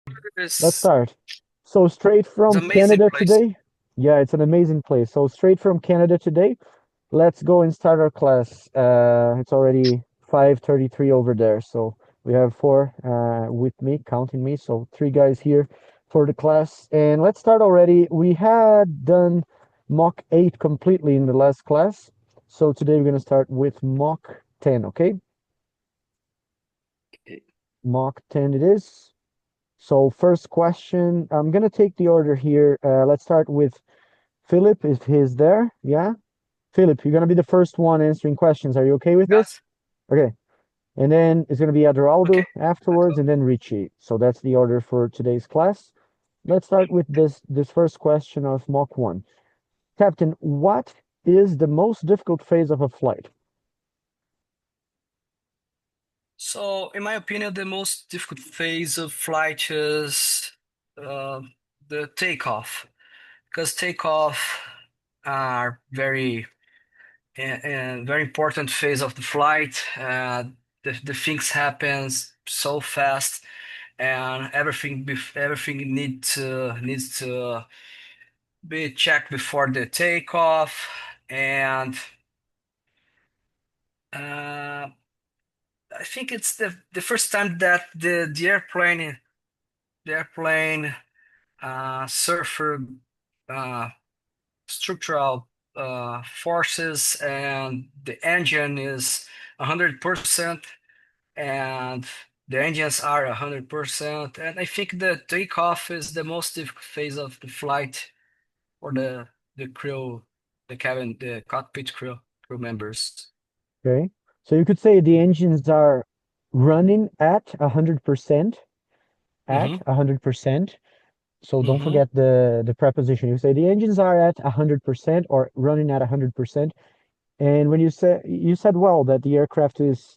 Let's It's, start. So straight it's from an amazing Canada place. today. Yeah, it's an amazing place. So straight from Canada today. Let's go and start our class. It's already 5:33 over there. So we have four with me, counting me. So three guys here for the class. And let's start already. We had done mock 8 completely in the last class. So today we're going to start with mock 10, okay? Okay. Mock 10 it is. So first question, I'm gonna take the order here. Let's start with Philip, if he's there. Yeah, Philip, you're gonna be the first one answering questions. Are you okay with this? Yes. Okay. And then it's gonna be Okay. Adraldo Let's afterwards, go. and then Richie. So that's the order for today's class. Let's start with this first question of Mock 1. Captain, what is the most difficult phase of a flight? So, in my opinion, the most difficult phase of flight is uh, the takeoff, because takeoff are very important phase of the flight. The things happens so fast, and everything needs to be checked before the takeoff, and uh, I think it's the first time that the airplane suffered uh, structural forces, and the engine is 100%, and the engines are 100%, and I think the takeoff is the most difficult phase of the flight for the crew, the cabin, the cockpit crew members. Okay. So you could say the engines are running at 100%, at Mm-hmm. 100%. So don't Mm-hmm. forget the preposition. You say the engines are at 100% or running at 100%. And when you said well that the aircraft is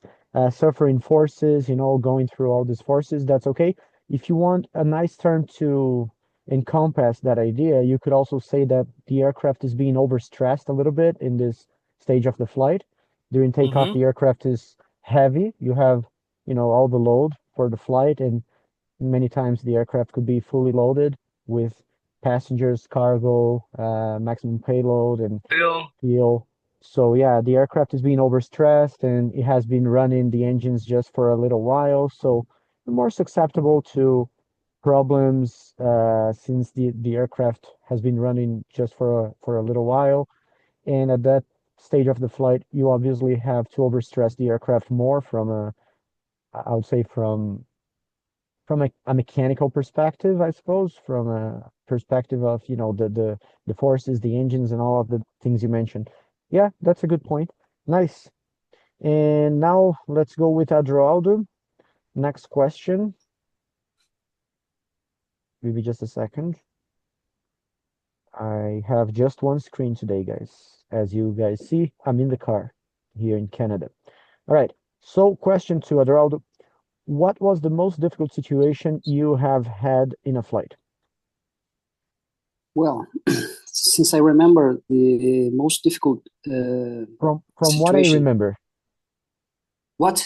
suffering forces, going through all these forces, that's okay. If you want a nice term to encompass that idea, you could also say that the aircraft is being overstressed a little bit in this stage of the flight. During takeoff, Mm-hmm. the aircraft is heavy. You have, all the load for the flight, and many times the aircraft could be fully loaded with passengers, cargo, maximum payload, and Bill. fuel. So yeah, the aircraft is being overstressed and it has been running the engines just for a little while. So we're more susceptible to problems since the aircraft has been running just for a little while. And at that stage of the flight, you obviously have to overstress the aircraft more I would say from a mechanical perspective, I suppose, from a perspective of, the forces, the engines, and all of the things you mentioned. Yeah, that's a good point. Nice. And now let's go with Adroaldo. Next question. Maybe just a second. I have just one screen today, guys. As you guys see, I'm in the car here in Canada. All right. So, question to Adroaldo. What was the most difficult situation you have had in a flight? Well, since I remember the most difficult From what I situation, remember. what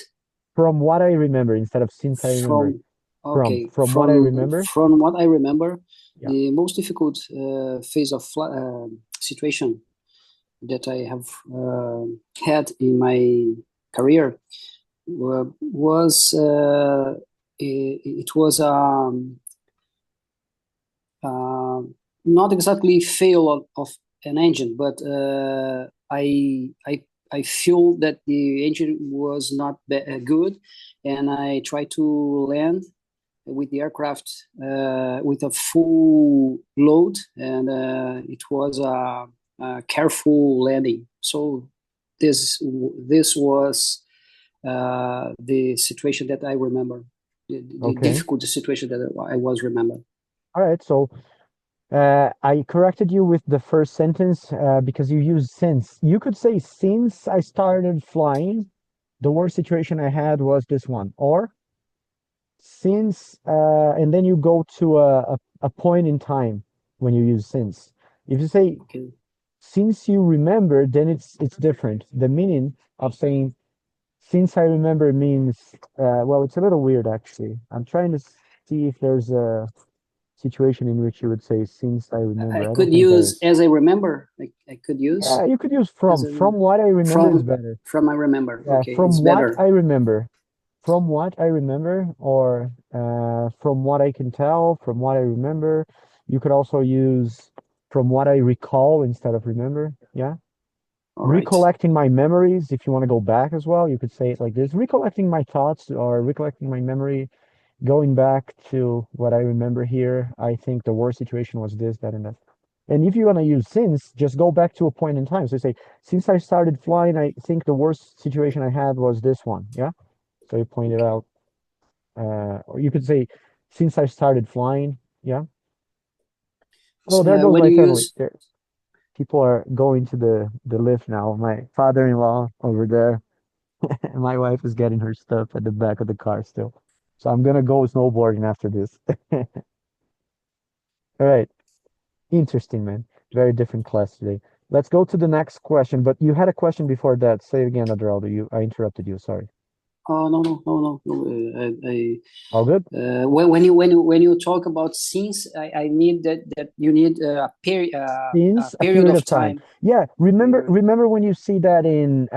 From what I remember instead of since I remember. from From okay from what I remember. from what I remember, Yeah. the most difficult phase of situation that I have had in my career was it was uh, not exactly fail of an engine, but I feel that the engine was not good, and I tried to land with the aircraft with a full load, and it was a careful landing. So this was the situation that I remember, the Okay. difficult situation that I was remember. All right. So I corrected you with the first sentence because you used since. You could say since I started flying, the worst situation I had was this one. Or since and then you go to a point in time when you use since. If you say Okay. since you remember, then it's different. The meaning of saying since I remember means well, it's a little weird actually. I'm trying to see if there's a situation in which you would say since I remember. I I don't could think there use is. as I remember. I could use Yeah, you could use as I from what I remember is better. from I remember. Yeah, Okay, from it's what better. I remember. From what I remember, or from what I can tell, from what I remember. You could also use from what I recall instead of remember. Yeah. All right. Recollecting my memories, if you want to go back as well, you could say it like this: recollecting my thoughts or recollecting my memory, going back to what I remember here. I think the worst situation was this, that, and that. And if you want to use since, just go back to a point in time. So say, since I started flying, I think the worst situation I had was this one. Yeah. So you pointed out, or you could say, since I started flying. Yeah. Oh, there goes When my you family. use There, people are going to the lift now. My father-in-law over there. And my wife is getting her stuff at the back of the car still. So I'm gonna go snowboarding after this. All right. Interesting, man. Very different class today. Let's go to the next question. But you had a question before that. Say it again, Adraldo. I interrupted you. Sorry. oh no. All good? When you talk about since, I need that you need a Since a period period of of time. time. Yeah. Remember when you see that in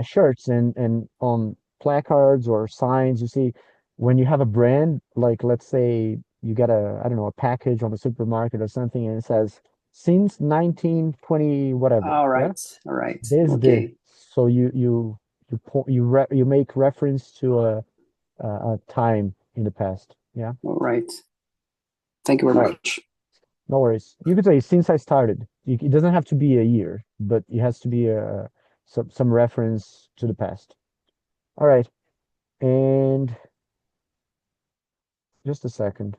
shirts and on placards or signs, you see when you have a brand, like let's say you get a, I don't know, a package on the supermarket or something, and it says since 1920 whatever. Yeah. All right, This. okay, So you make reference to a time in the past. Yeah. all right. Thank you very All right. much. No worries. You could say since I started. It doesn't have to be a year, but it has to be some reference to the past. All right. And just a second.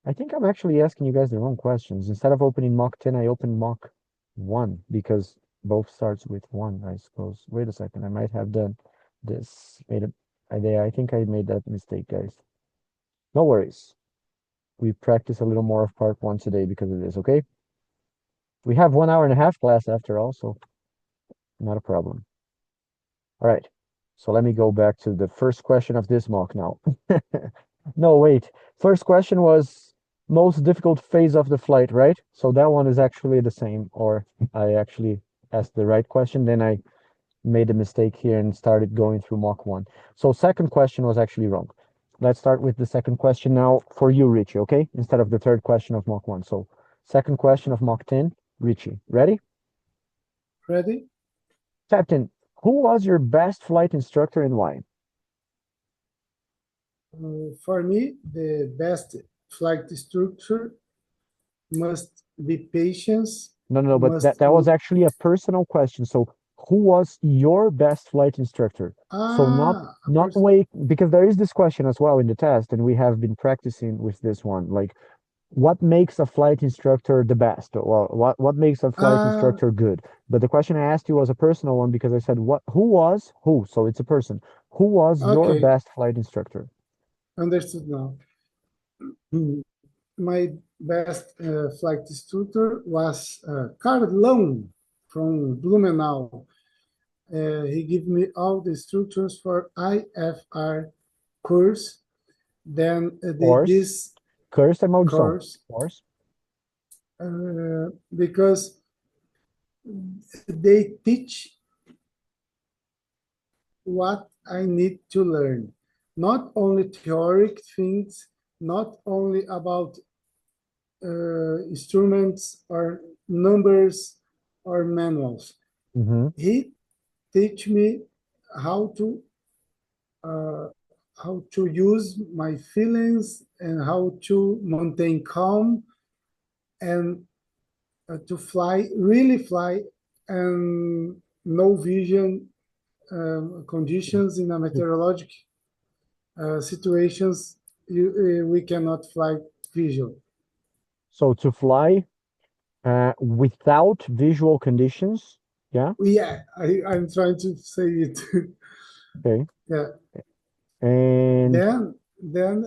I think I'm actually asking you guys the wrong questions. Instead of opening Mach 10, I opened Mach 1 because both starts with 1, I suppose. Wait a second. I might have done this. I think I made that mistake, guys. No worries. We practice a little more of part 1 today because of this, okay? We have 1 hour and a half class after all, so not a problem. All right. So let me go back to the first question of this mock now. No, wait. First question was most difficult phase of the flight, right? So that one is actually the same, or I actually asked the right question, then I made a mistake here and started going through Mach 1. So second question was actually wrong. Let's start with the second question now for you, Richie, okay? Instead of the third question of Mach 1. So second question of Mach 10, Richie. Ready? Ready? Captain, who was your best flight instructor and why? For me, the best flight instructor must be patience. No, but Must that was actually a personal question. So who was your best flight instructor? So not wait, because there is this question as well in the test, and we have been practicing with this one. Like, what makes a flight instructor the best? Well, what makes a flight instructor good? But the question I asked you was a personal one because I said who? So it's a person. Who was your Okay, best flight instructor? understood now. My best flight instructor was Carlão from Blumenau. He gave me all the instructions for IFR course. Then this Curse and maldição. course, because they teach what I need to learn. Not only theoric things, not only about instruments or numbers or manuals. Mm-hmm. He teach me how to use my feelings and how to maintain calm and to fly, really fly, and no vision conditions in a meteorological situations, we cannot fly visual. So to fly without visual conditions, yeah? Yeah, I'm trying to say it. Okay. Yeah. And then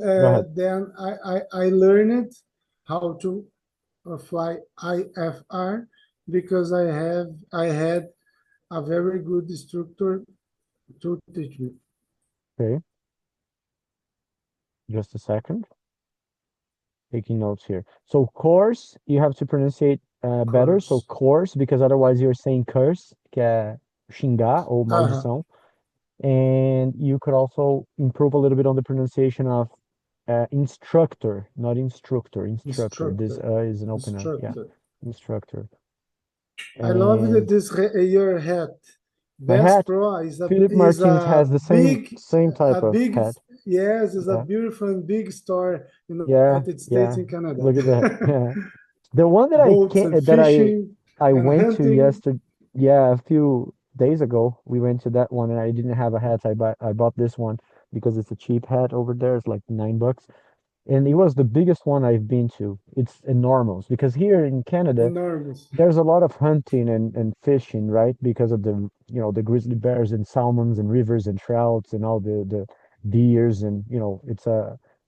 I learned how to fly IFR because I had a very good instructor to teach me. okay. Just a second. taking notes here. So course, you have to pronounce it better. So course, because otherwise you're saying curse, que é xingar ou maldição. And you could also improve a little bit on the pronunciation of instructor, not instructor, instructor. This is an open up. Yeah, instructor. I love that your hat. My hat. Pro is a, Philip Martins has the same type of hat. Yes, it's a beautiful and big store in the Yeah, United States and Canada. Look at that. Yeah. The one that Boats and fishing I and went hunting. to yesterday, a few days ago, we went to that one and I didn't have a hat. I bought this one because it's a cheap hat over there. It's like $9. And it was the biggest one I've been to. It's enormous because here in Canada, there's a lot of hunting and fishing, right? Because of the the grizzly bears and salmons and rivers and trouts and all the deers and it's a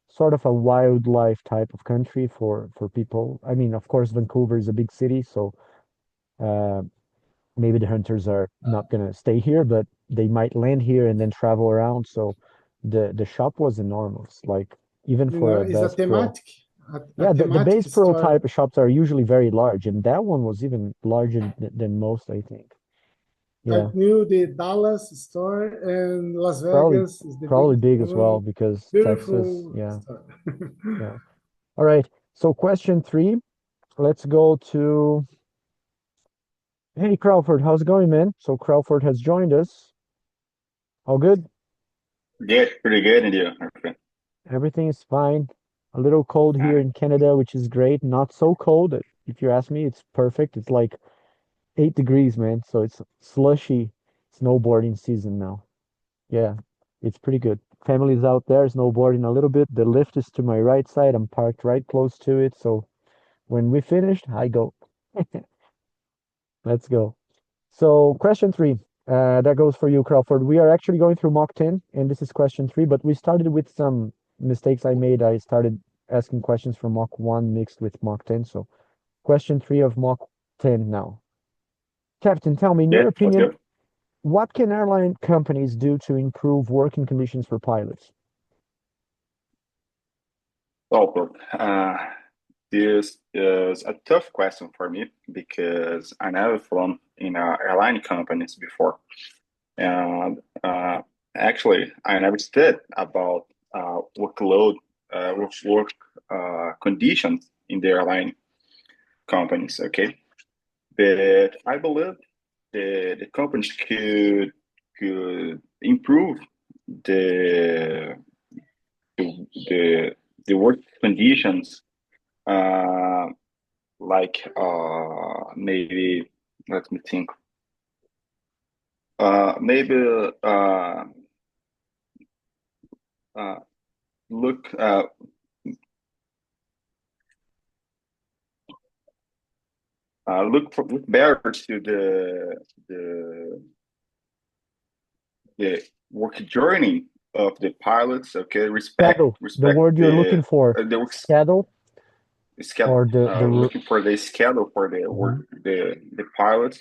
sort of a wildlife type of country for people. I mean, of course, Vancouver is a big city, so maybe the hunters are not gonna stay here, but they might land here and then travel around. So the shop was enormous, like even for a Bass Pro. Yeah, the Bass Pro type of shops are usually very large, and that one was even larger than most, I think. Yeah. I knew the Dallas store and Las Vegas is probably big as well because Texas. Yeah. Yeah. All right. So question 3. Let's go to. Hey Crawford, how's it going, man? So Crawford has joined us. All good? Good, pretty good, and you? Okay. Everything is fine. A little cold here in Canada, which is great. Not so cold. If you ask me, it's perfect. It's like 8 degrees, man. So it's slushy snowboarding season now. Yeah, it's pretty good. Family's out there snowboarding a little bit. The lift is to my right side. I'm parked right close to it. So when we finished, I go. Let's go. So question 3. That goes for you, Crawford. We are actually going through Mock 10, and this is question 3, but we started with some mistakes I made. I started asking questions from Mock 1 mixed with Mock 10. So question 3 of Mock 10 now. Captain, tell me, in your opinion, what can airline companies do to improve working conditions for pilots? Well, this is a tough question for me because I never flown in airline companies before. And actually, I never studied about workload, work conditions in the airline companies, okay? But I believe the companies could improve the work conditions, like maybe, let me think, maybe look better to the work journey of the pilots. Okay, respect the word you're looking for. The work schedule. Or looking for the schedule for the work, the pilots.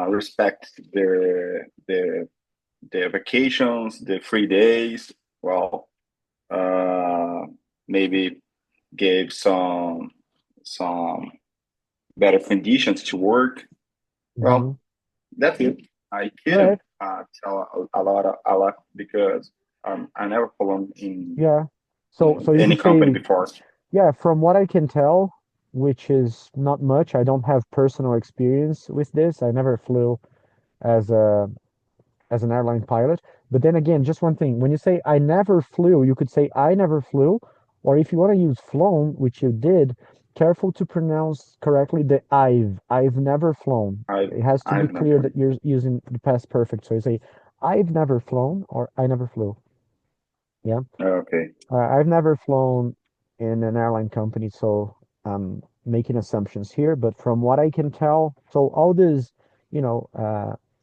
Respect the vacations, the free days. Well, maybe gave some better conditions to work. Well, that's it. I couldn't tell a lot because I never flown in any company before. Yeah, from what I can tell, which is not much, I don't have personal experience with this. I never flew as an airline pilot. But then again, just one thing, when you say I never flew, you could say I never flew, or if you want to use flown, which you did, careful to pronounce correctly the I've never flown. It has to be clear that you're using the past perfect. So you say I've never flown or I never flew. Yeah. Okay. I've never flown in an airline company, so I'm making assumptions here. But from what I can tell, so all these,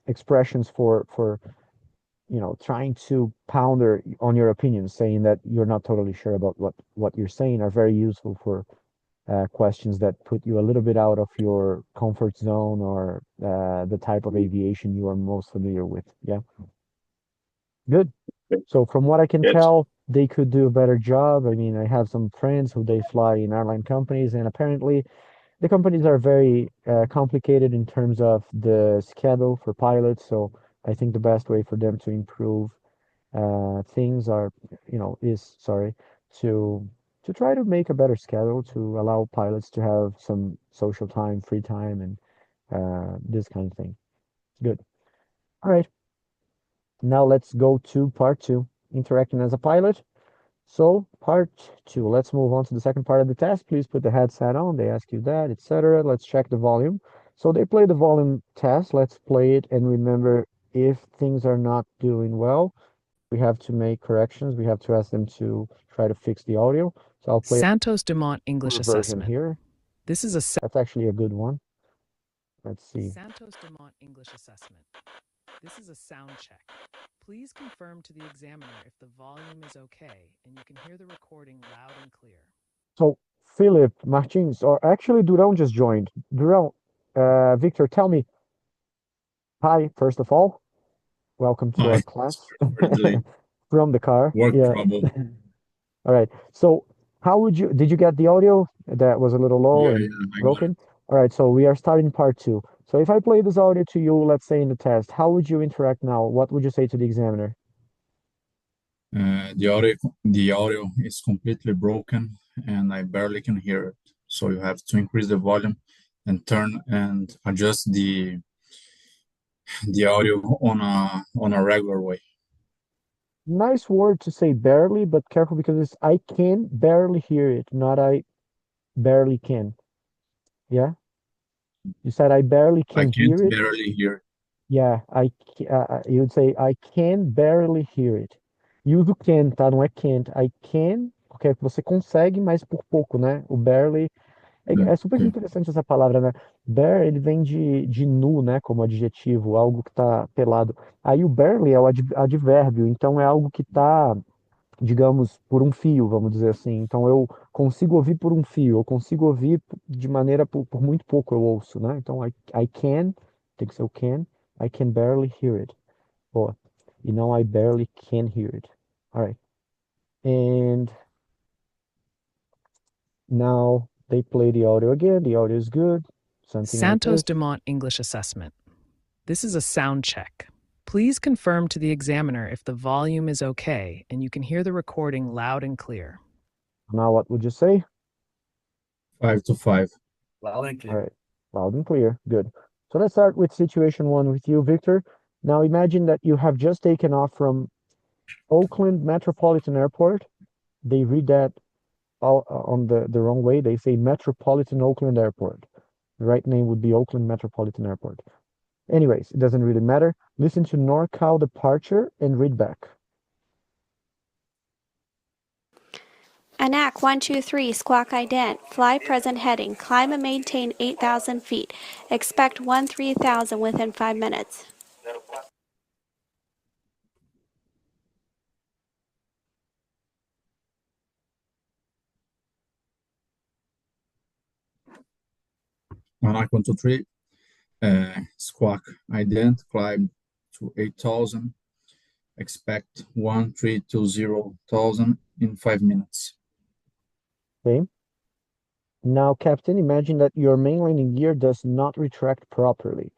expressions for trying to ponder on your opinion, saying that you're not totally sure about what you're saying, are very useful for questions that put you a little bit out of your comfort zone or the type of aviation you are most familiar with. Yeah. Good. So from what I can tell, they could do a better job. I mean, I have some friends who they fly in airline companies, and apparently the companies are very complicated in terms of the schedule for pilots. So I think the best way for them to improve things are, is sorry, to try to make a better schedule to allow pilots to have some social time, free time, and this kind of thing. Good. All right. Now let's go to part 2, interacting as a pilot. So part 2, let's move on to the second part of the test. Please put the headset on. They ask you that, etc. Let's check the volume. So they play the volume test. Let's play it and remember, if things are not doing well, we have to make corrections. We have to ask them to try to fix the audio. So I'll play Santos Dumont English version Assessment. here. This is That's actually a good one. Let's see. Santos Dumont English Assessment. This is a sound check. Please confirm to the examiner if the volume is okay and you can hear the recording loud and clear. So Philip Martins, or actually Durão just joined. Durão, Victor, tell me. Hi, first of all. Welcome to our class from the car. Work trouble. All right. So did you get the audio? That was a little low and broken. All right. So we are starting part 2. So if I play this audio to you, let's say in the test, how would you interact now? What would you say to the examiner? The audio is completely broken and I barely can hear it. So you have to increase the volume and turn and adjust the audio on a regular way. Nice word to say barely, but careful because it's I can barely hear it, not I barely can. Yeah? You said I barely can hear it. Barely hear it. Yeah, you would say I can barely hear it. Use o can, tá? Não é can't. I can, porque você consegue, mas por pouco, né? O barely é super interessante essa palavra, né? Bare, ele vem de nu, né? Como adjetivo, algo que tá pelado. Aí o barely é o advérbio, então é algo que tá, digamos, por um fio, vamos dizer assim. Então eu consigo ouvir por um fio, eu consigo ouvir de maneira por muito pouco eu ouço, né? Então I can, tem que ser o I can barely hear it. Boa. E não I barely can hear it. All right. And now they play the audio again. The audio is good. Santos Dumont English Assessment. This is a sound check. Please confirm to the examiner if the volume is okay and you can hear the recording loud and clear. Now what would you say? 5 to 5. Loud and clear. All right. Loud and clear. Good. So let's start with situation 1 with you, Victor. Now imagine that you have just taken off from Oakland Metropolitan Airport. They read that on the wrong way. They say Metropolitan Oakland Airport. The right name would be Oakland Metropolitan Airport. Anyways, it doesn't really matter. Listen to NorCal departure and read back. ANAC 123, squawk ident, fly present heading, climb and maintain 8,000 feet. Expect 13,000 within 5 minutes. ANAC 123, squawk ident, climb to 8,000. Expect 1320,000 in 5 minutes. Okay. Now, Captain, imagine that your main landing gear does not retract properly.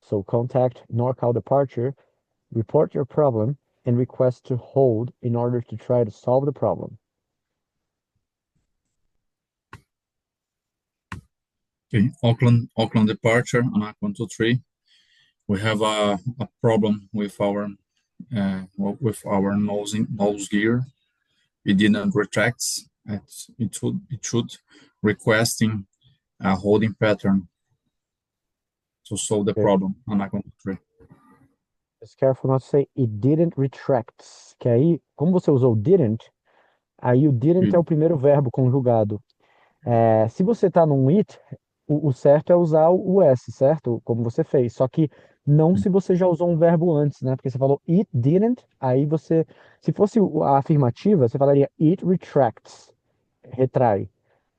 So contact NorCal departure, report your problem, and request to hold in order to try to solve the problem. Okay, Auckland departure, ANAC 123. We have a problem with our nose gear. It didn't retract. It should requesting a holding pattern to solve the problem. ANAC 123. Just careful not to say it didn't retract. Que aí, como você usou didn't, aí o didn't é o primeiro verbo conjugado. Se você tá num it, o certo é usar o S, certo? Como você fez. Só que não se você já usou um verbo antes, né? Porque você falou it didn't, aí você... Se fosse a afirmativa, você falaria it retracts, retrai.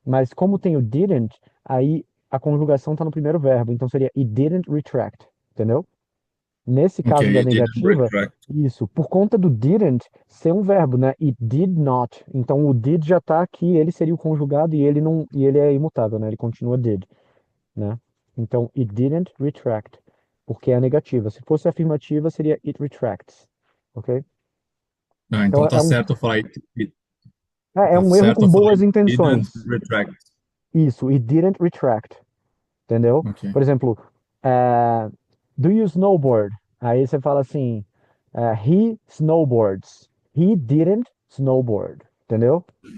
Mas como tem o didn't, aí a conjugação tá no primeiro verbo. Então seria it didn't retract, entendeu? Nesse caso Okay, da it didn't negativa, retract. isso, por conta do didn't ser um verbo, né? It did not. Então o did já tá aqui, ele seria o conjugado e ele não, e ele é imutável, né? Ele continua did, né? Então it didn't retract, porque é a negativa. Se fosse afirmativa, seria it retracts, ok? Ah, Então então tá certo falar é tá um erro com certo falar boas it didn't intenções. retract. Isso, it didn't retract, entendeu? Ok. Por exemplo, do you snowboard? Aí você fala assim, he snowboards. He didn't snowboard, entendeu? Por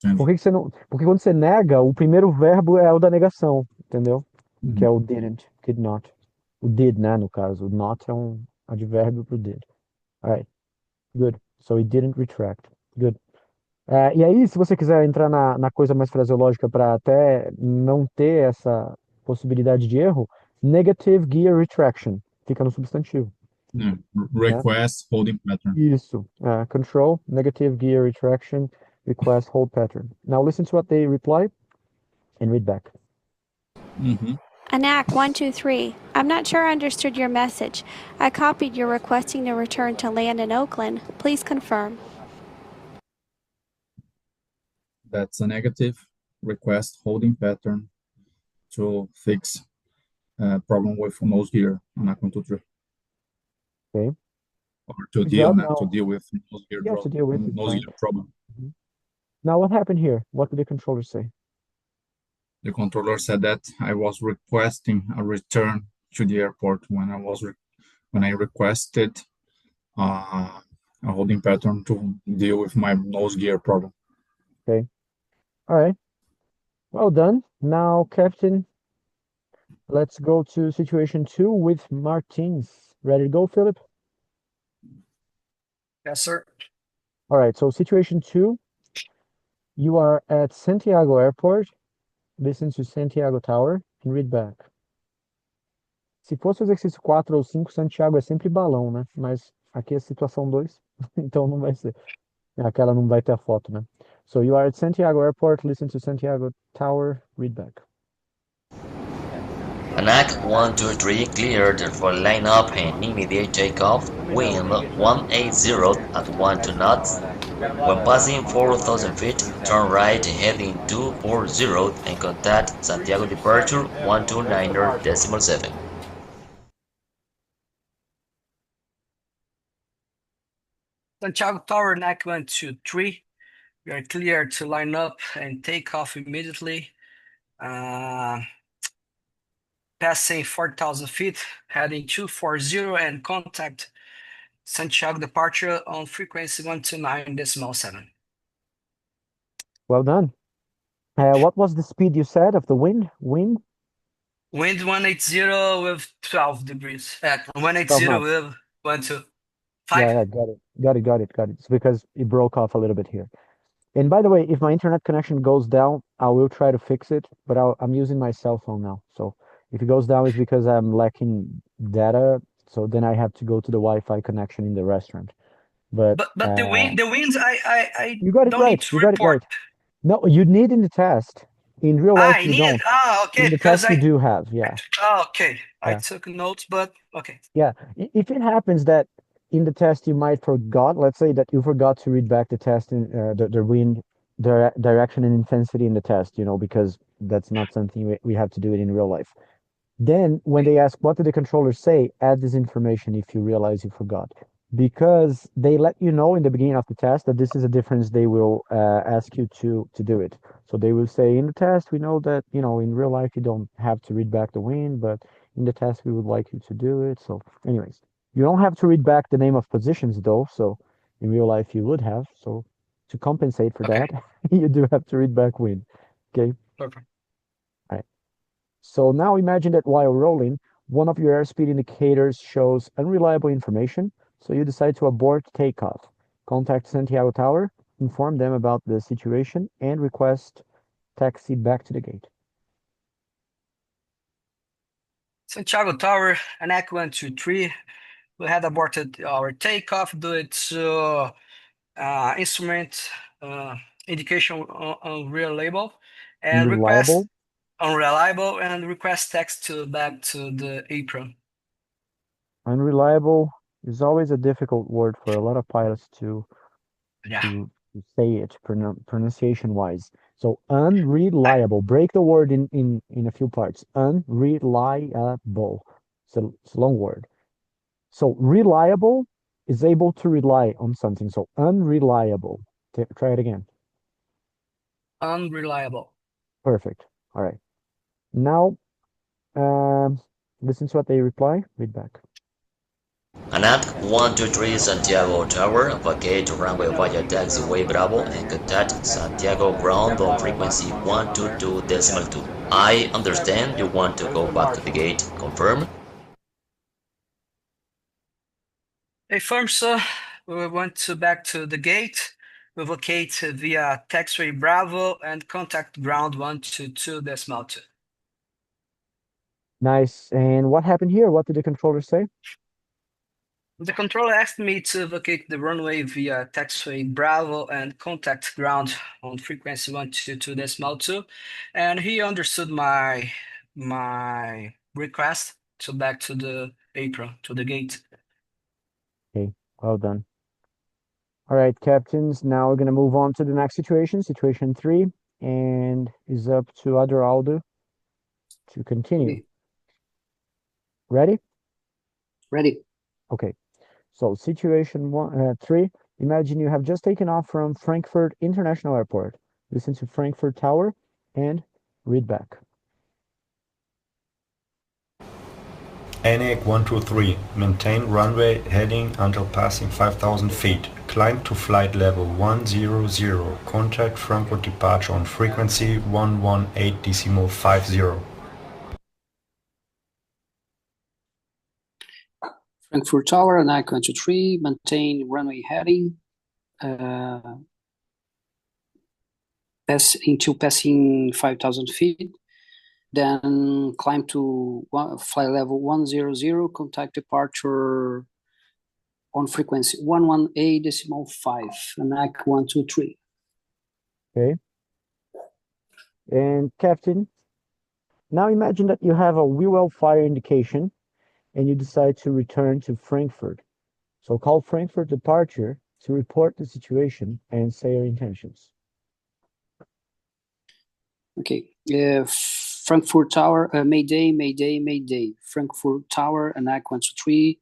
Entendi. que que você não... Porque quando você nega, o primeiro verbo é o da negação, entendeu? Que é o didn't, did not. O did, né, no caso. O not é um advérbio pro did. Alright, good. So it didn't retract. Good. E aí, se você quiser entrar na coisa mais fraseológica para até não ter essa possibilidade de erro, negative gear retraction. Fica no substantivo, Yeah. né? Request holding pattern. Isso. Control, negative gear retraction, request hold pattern. Now listen to what they reply and read back. ANAC 123. I'm not sure I understood your message. I copied your requesting to return to land in Oakland. Please confirm. That's a negative request holding pattern to fix problem with nose gear on a controller. Okay. Or to Good deal, job. not Now, to deal with nose gear you have to deal with it, nose fine. gear problem. Now, what happened here? What did the controller say? The controller said that I was requesting a return to the airport when I requested a holding pattern to deal with my nose gear problem. Okay. All right. Well done. Now, Captain, let's go to situation 2 with Martins. Ready to go, Philip? Yes, sir. All right. So situation 2, you are at Santiago Airport. Listen to Santiago Tower and read back. Se fosse o exercício 4 ou 5, Santiago é sempre balão, né? Mas aqui é situação 2, então não vai ser. Aquela não vai ter a foto, né? So you are at Santiago Airport, listen to Santiago Tower, read back. ANAC 123 cleared for line-up and immediate takeoff, wind 180 at 12 knots. When passing 4,000 feet, turn right heading 240 and contact Santiago departure 129.7. Santiago Tower, ANAC 123. We are clear to line up and take off immediately. Passing 4,000 feet, heading 240 and contact Santiago departure on frequency 129.7. Well done. What was the speed you said of the wind? Wind 180 with 12 degrees. 180 knots. with 125. Yeah, got it. It's because it broke off a little bit here. And by the way, if my internet connection goes down, I will try to fix it, but I'm using my cell phone now. So if it goes down, it's because I'm lacking data. So then I have to go to the Wi-Fi connection in the restaurant. But the winds, I you got it don't right. need to You got it report. right. No, you need in the test. In real life, you don't. Okay. In the test, you do have, yeah. Okay. I Yeah. took notes, but okay. Yeah. If it happens that in the test you might forgot, let's say that you forgot to read back the test in the wind direction and intensity in the test, because that's not something we have to do it in real life. Then when they ask what did the controller say, add this information if you realize you forgot. Because they let you know in the beginning of the test that this is a difference they will ask you to do it. So they will say in the test, we know that, in real life you don't have to read back the wind, but in the test we would like you to do it. So anyways, you don't have to read back the name of positions though. So in real life you would have. So to compensate for that, you do have to read back wind. Okay. Perfect. All right. So now imagine that while rolling, one of your airspeed indicators shows unreliable information, so you decide to abort takeoff. Contact Santiago Tower, inform them about the situation, and request taxi back to the gate. Santiago Tower, ANAC 123. We had aborted our takeoff due to instrument indication unreliable and unreliable and request text back to the apron. Unreliable is always a difficult word for a lot of pilots to say it pronunciation wise. So unreliable. Break the word in a few parts. Unreliable. So it's a long word. So reliable is able to rely on something. So unreliable. Try it again. Unreliable. Perfect. All right. Now, listen to what they reply. Read back. ANAC 123 Santiago Tower, vacate runway via taxiway Bravo and contact Santiago ground on frequency 122.2. I understand you want to go back to the gate. Confirm? Affirm, sir. We went back to the gate. We vacate via taxiway Bravo and contact ground 122.2. Nice. And what happened here? What did the controller say? The controller asked me to vacate the runway via taxiway Bravo and contact ground on frequency 122.2, and he understood my request to back to the apron, to the gate. Okay, well done. All right, captains, now we're going to move on to the next situation, situation 3, and is up to Aldo to continue. Ready? Ready. Okay. So situation 3, imagine you have just taken off from Frankfurt International Airport. Listen to Frankfurt Tower and read back. ANAC 123, maintain runway heading until passing 5,000 feet. Climb to flight level 100. Contact Frankfurt departure on frequency 118.50. Frankfurt Tower, ANAC 123, maintain runway heading passing 5,000 feet. Then climb to flight level 100, contact departure on frequency 118.5, ANAC 123. Okay. And Captain, now imagine that you have a wheel well fire indication and you decide to return to Frankfurt. So call Frankfurt departure to report the situation and say your intentions. Okay. Frankfurt Tower, Mayday, Mayday, Mayday. Frankfurt Tower, ANAC 123.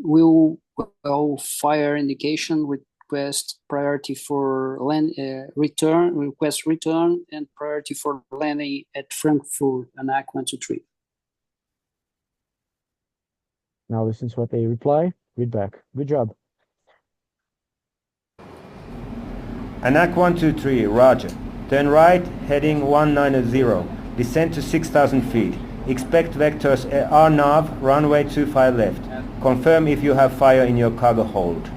Wheel well fire indication, request priority for land request return and priority for landing at Frankfurt, ANAC 123. Now listen to what they reply. Read back. Good job. ANAC 123, roger. Turn right, heading 190. Descend to 6,000 feet. Expect vectors RNAV, runway 25 left. Confirm if you have fire in your cargo hold.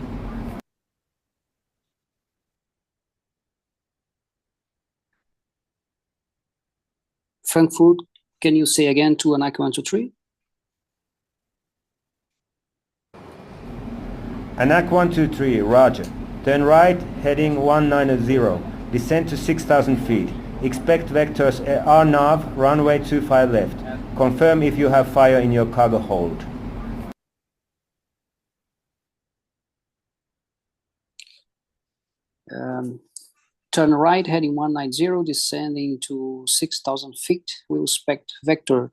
Frankfurt, can you say again to ANAC 123? ANAC 123, roger. Turn right, heading 190. Descend to 6,000 feet. Expect vectors RNAV, runway 25 left. Confirm if you have fire in your cargo hold. Turn right, heading 190, descending to 6,000 feet. We expect vector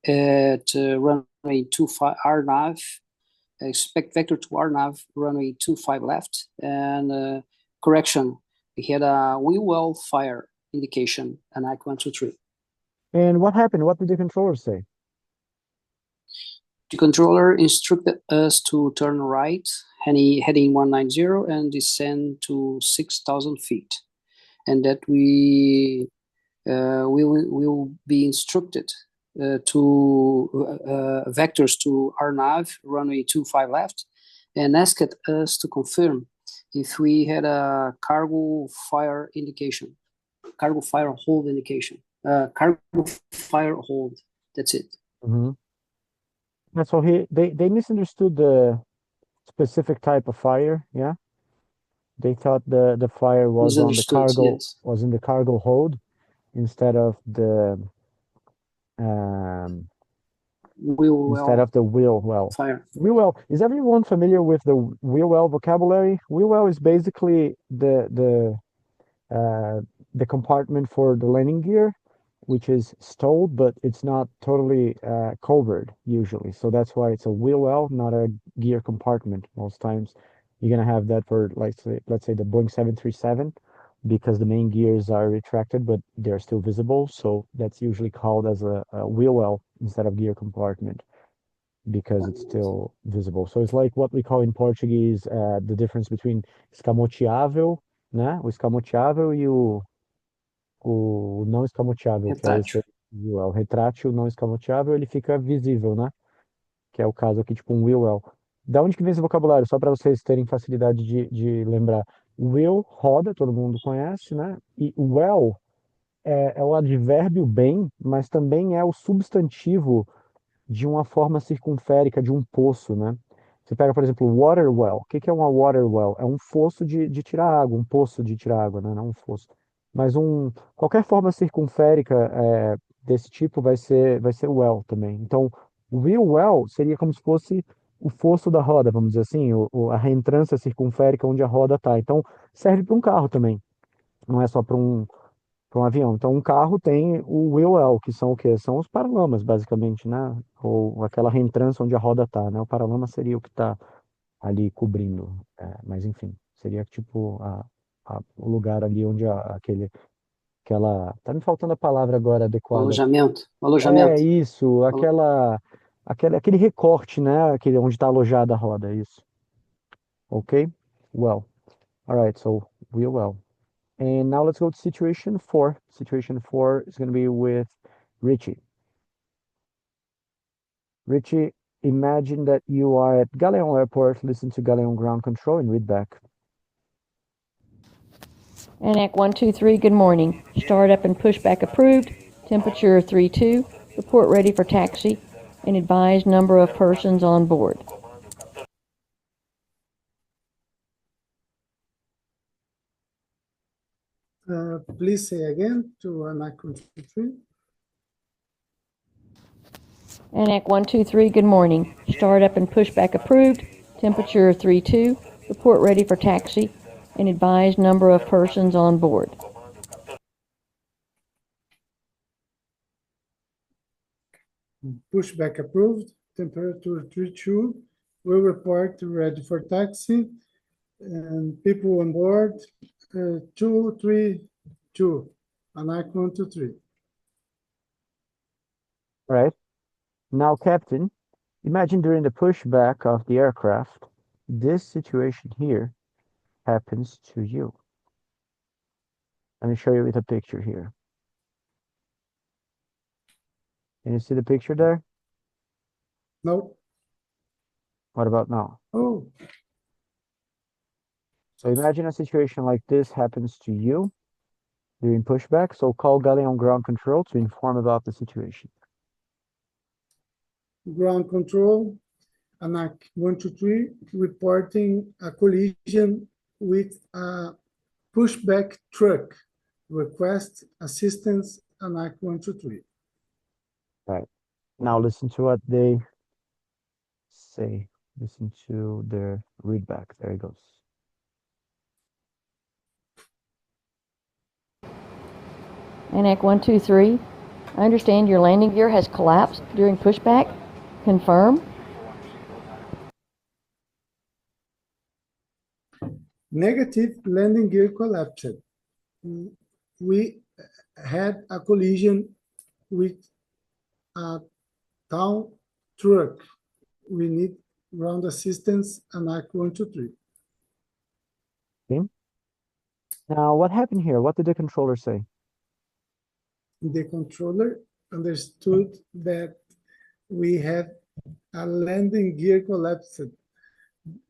at runway 25 RNAV. Expect vector to RNAV, runway 25 left. And correction, we had a wheel well fire indication, ANAC 123. And what happened? What did the controller say? The controller instructed us to turn right, heading 190, and descend to 6,000 feet. And that we will be instructed to vectors to RNAV, runway 25 left, and asked us to confirm if we had a cargo fire indication, cargo fire hold indication, cargo fire hold. That's it. Mm-hmm. And so they misunderstood the specific type of fire. Yeah, they thought the fire was on the cargo, yes. Was in the cargo hold instead of the Wheel instead well. of the will well. Fire. Wheel well. Is everyone familiar with the wheel well vocabulary? Wheel well is basically the compartment for the landing gear, which is stowed, but it's not totally covered usually. So that's why it's a wheel well, not a gear compartment. Most times you're gonna have that for, like, let's say the Boeing 737, because the main gears are retracted, but they're still visible. So that's usually called as a wheel well instead of gear compartment, because it's still visible. So it's like what we call in Portuguese the difference between escamoteável, né? O escamoteável e o não escamoteável, que é esse wheel well. O retrátil não escamoteável, ele fica visível, né? Que é o caso aqui, tipo um wheel well. Da onde que vem esse vocabulário? Só para vocês terem facilidade de lembrar. Wheel, roda, todo mundo conhece, né? E well é o advérbio bem, mas também é o substantivo de uma forma circunférica de um poço, né? Você pega, por exemplo, water well. O que que é uma water well? É um fosso de tirar água, um poço de tirar água, né? Não um fosso. Mas qualquer forma circunférica desse tipo vai ser well também. Então, wheel well seria como se fosse o fosso da roda, vamos dizer assim, a reentrância circunférica onde a roda está. Então, serve para um carro também. Não é só para um avião. Então, um carro tem o wheel well, que são o quê? São os paralamas, basicamente, né? Ou aquela reentrância onde a roda tá, né? O paralama seria o que está ali cobrindo. Mas, enfim, seria tipo o lugar ali onde aquela... Tá me faltando a palavra agora adequada. Alojamento. É isso, aquele recorte, né? Aquele onde está alojada a roda, é isso. Ok? Well. All right, so wheel well. And now let's go to situation 4. Situation 4 is going to be with Richie. Richie, imagine that you are at Galeon Airport, listen to Galeon ground control and read back. ANAC 123, good morning. Startup and pushback approved. Temperature 32. Report ready for taxi. And advise number of persons on board. Please say again to ANAC 123. ANAC 123, good morning. Startup and pushback approved. Temperature 32. Report ready for taxi. And advise number of persons on board. Pushback approved. Temperature 32. Will report ready for taxi. And people on board 232. ANAC 123. All right. Now, Captain, imagine during the pushback of the aircraft, this situation here happens to you. Let me show you with a picture here. Can you see the picture there? No. What about now? Oh. So imagine a situation like this happens to you during pushback. So call Galeon ground control to inform about the situation. Ground control, ANAC 123, reporting a collision with a pushback truck. Request assistance, ANAC 123. Right. Now listen to what they say. Listen to their readback. There it goes. ANAC 123, I understand your landing gear has collapsed during pushback. Confirm. Negative, landing gear collapsed. We had a collision with a tow truck. We need ground assistance, ANAC 123. Okay. Now, what happened here? What did the controller say? The controller understood that we had a landing gear collapsed.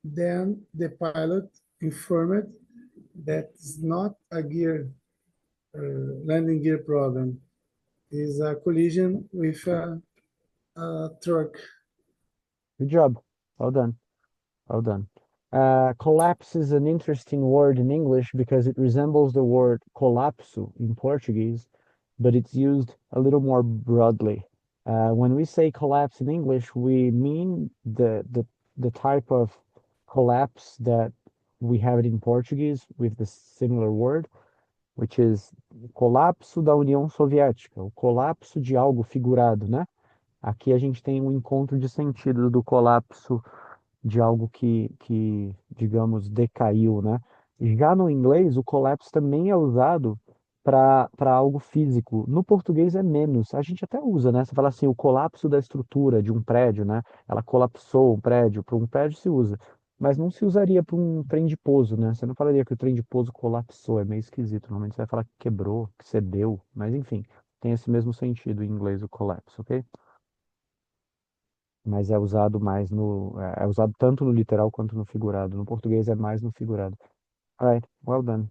Then the pilot informed that it's not a landing gear problem. It's a collision with a truck. Good job. Well done. Well done. Collapse is an interesting word in English because it resembles the word colapso in Portuguese, but it's used a little more broadly. When we say collapse in English, we mean the type of collapse that we have it in Portuguese with the similar word, which is colapso da União Soviética, o colapso de algo figurado, né? Aqui a gente tem um encontro de sentido do colapso de algo que digamos, decaiu, né? Já no inglês, o collapse também é usado para algo físico. No português é menos. A gente até usa, né? Você fala assim, o colapso da estrutura de um prédio, né? Ela colapsou um prédio. Para um prédio se usa. Mas não se usaria para um trem de pouso, né? Você não falaria que o trem de pouso colapsou. É meio esquisito. Normalmente você vai falar que quebrou, que cedeu. Mas enfim, tem esse mesmo sentido em inglês o collapse, ok? Mas é usado mais no, é usado tanto no literal quanto no figurado. No português é mais no figurado. All right, well done.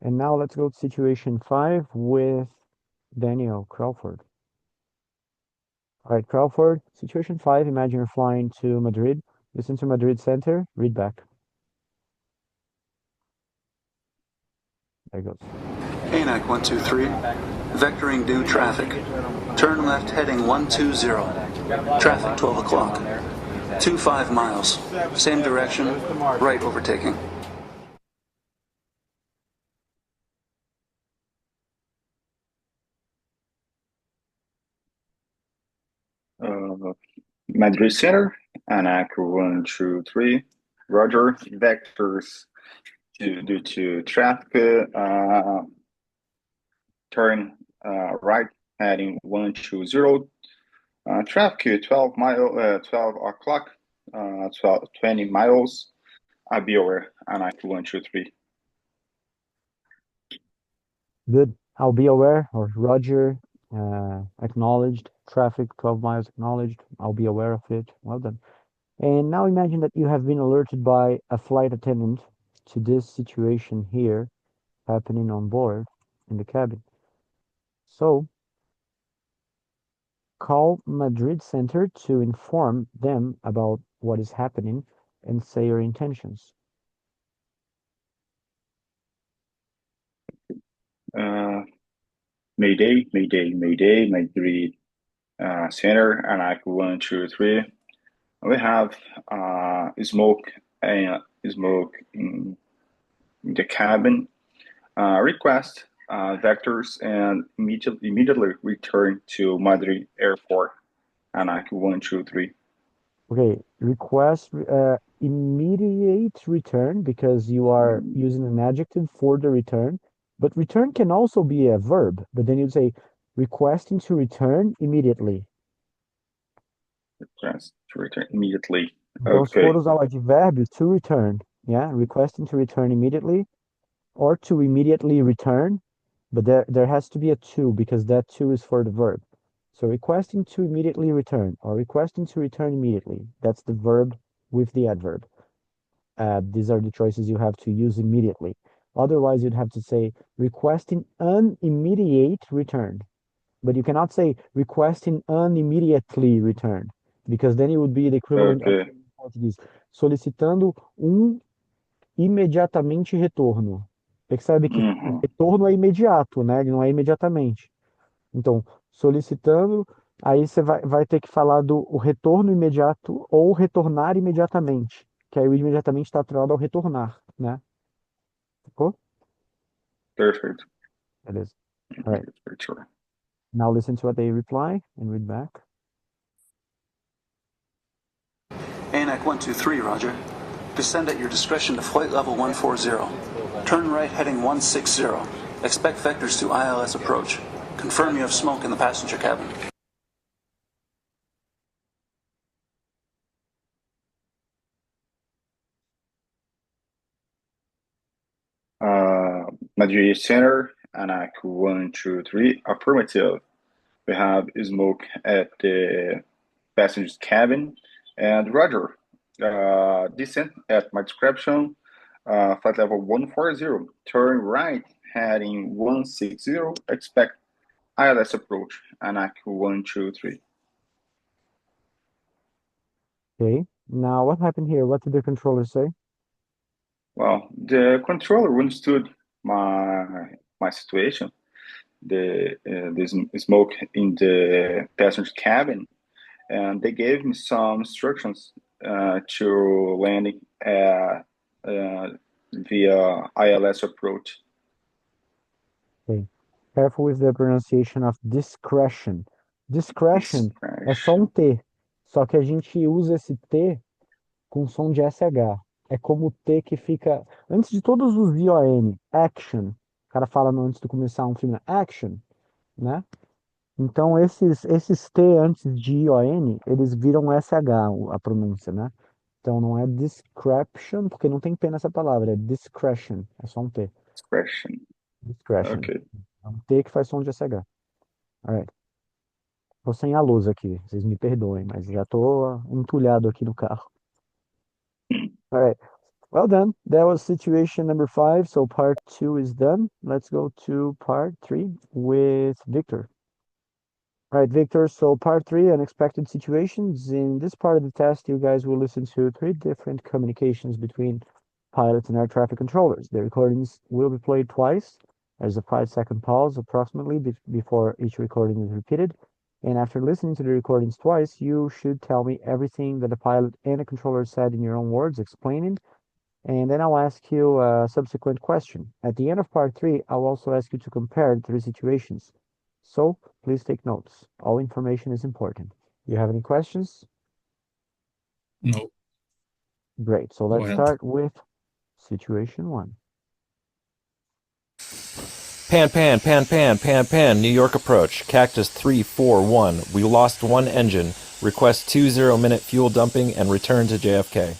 And now let's go to situation 5 with Daniel Crawford. All right, Crawford, situation 5, imagine you're flying to Madrid. Listen to Madrid Center, read back. There it goes. ANAC 123, vectoring due traffic. Turn left heading 120. Traffic 12 o'clock. 25 miles. Same direction, right overtaking. Madrid Center, ANAC 123, Roger, vectors due to traffic, turn right heading 120, traffic 12 o'clock, 20 miles, I'll be aware, ANAC 123. Good. I'll be aware, or Roger, acknowledged. Traffic 12 miles acknowledged. I'll be aware of it. Well done. And now imagine that you have been alerted by a flight attendant to this situation here happening on board in the cabin. So call Madrid Center to inform them about what is happening and say your intentions. Mayday, Madrid Center, ANAC 123. We have smoke in the cabin. Request vectors and immediately return to Madrid Airport, ANAC 123. Okay, request immediate return because you are using an adjective for the return, but return can also be a verb, but then you'd say requesting to return immediately. Request to return immediately. Então, se Okay. for usar o advérbio, to return, yeah, requesting to return immediately, or to immediately return, but there has to be a to because that to is for the verb. So requesting to immediately return or requesting to return immediately, that's the verb with the adverb. These are the choices you have to use immediately. Otherwise, you'd have to say requesting an immediate return. But you cannot say requesting an immediately return, because then it would be the equivalent of in Portuguese, solicitando imediatamente retorno. Percebe que retorno é imediato, né? Ele não é imediatamente. Então, solicitando, aí você vai ter que falar do o retorno imediato ou retornar imediatamente, que aí o imediatamente está atrelado ao retornar, né? Ficou? Perfect. Beleza. All right. Sure. Now listen to what they reply and read back. ANAC 123, Roger. Descend at your discretion to flight level 140. Turn right heading 160. Expect vectors to ILS approach. Confirm you have smoke in the passenger cabin. Madrid Center, ANAC 123, affirmative. We have smoke at the passenger's cabin. And Roger, descent at my description, flight level 140, turn right heading 160, expect ILS approach, ANAC 123. Okay, now what happened here? What did the controller say? Well, the controller understood my situation, smoke in the passenger cabin, and they gave me some instructions to landing via ILS approach. Okay. Careful with the pronunciation of discretion. Discretion é só um T, só que a gente usa esse T com som de SH. É como o T que fica antes de todos os ION, action. O cara fala antes de começar um filme, action, né? Então esses T antes de ION, eles viram SH a pronúncia, né? Então não é discretion, porque não tem P nessa palavra, é discretion, é só um T. Discretion. Okay. É um T que faz som de SH. Alright. Tô sem a luz aqui, vocês me perdoem, mas já tô entulhado aqui no carro. Alright. Well done. That was situation number 5. So part 2 is done. Let's go to part 3 with Victor. All right, Victor. So part 3, unexpected situations. In this part of the test, you guys will listen to 3 different communications between pilots and air traffic controllers. The recordings will be played twice. There's a 5-second pause approximately before each recording is repeated. And after listening to the recordings twice, you should tell me everything that the pilot and the controller said in your own words, explaining. And then I'll ask you a subsequent question. At the end of part 3, I'll also ask you to compare the 3 situations. So please take notes. All information is important. Do you have any questions? No. Great. So let's start with situation 1. Pan, New York approach, Cactus 341. We lost 1 engine. Request 20-minute fuel dumping and return to JFK.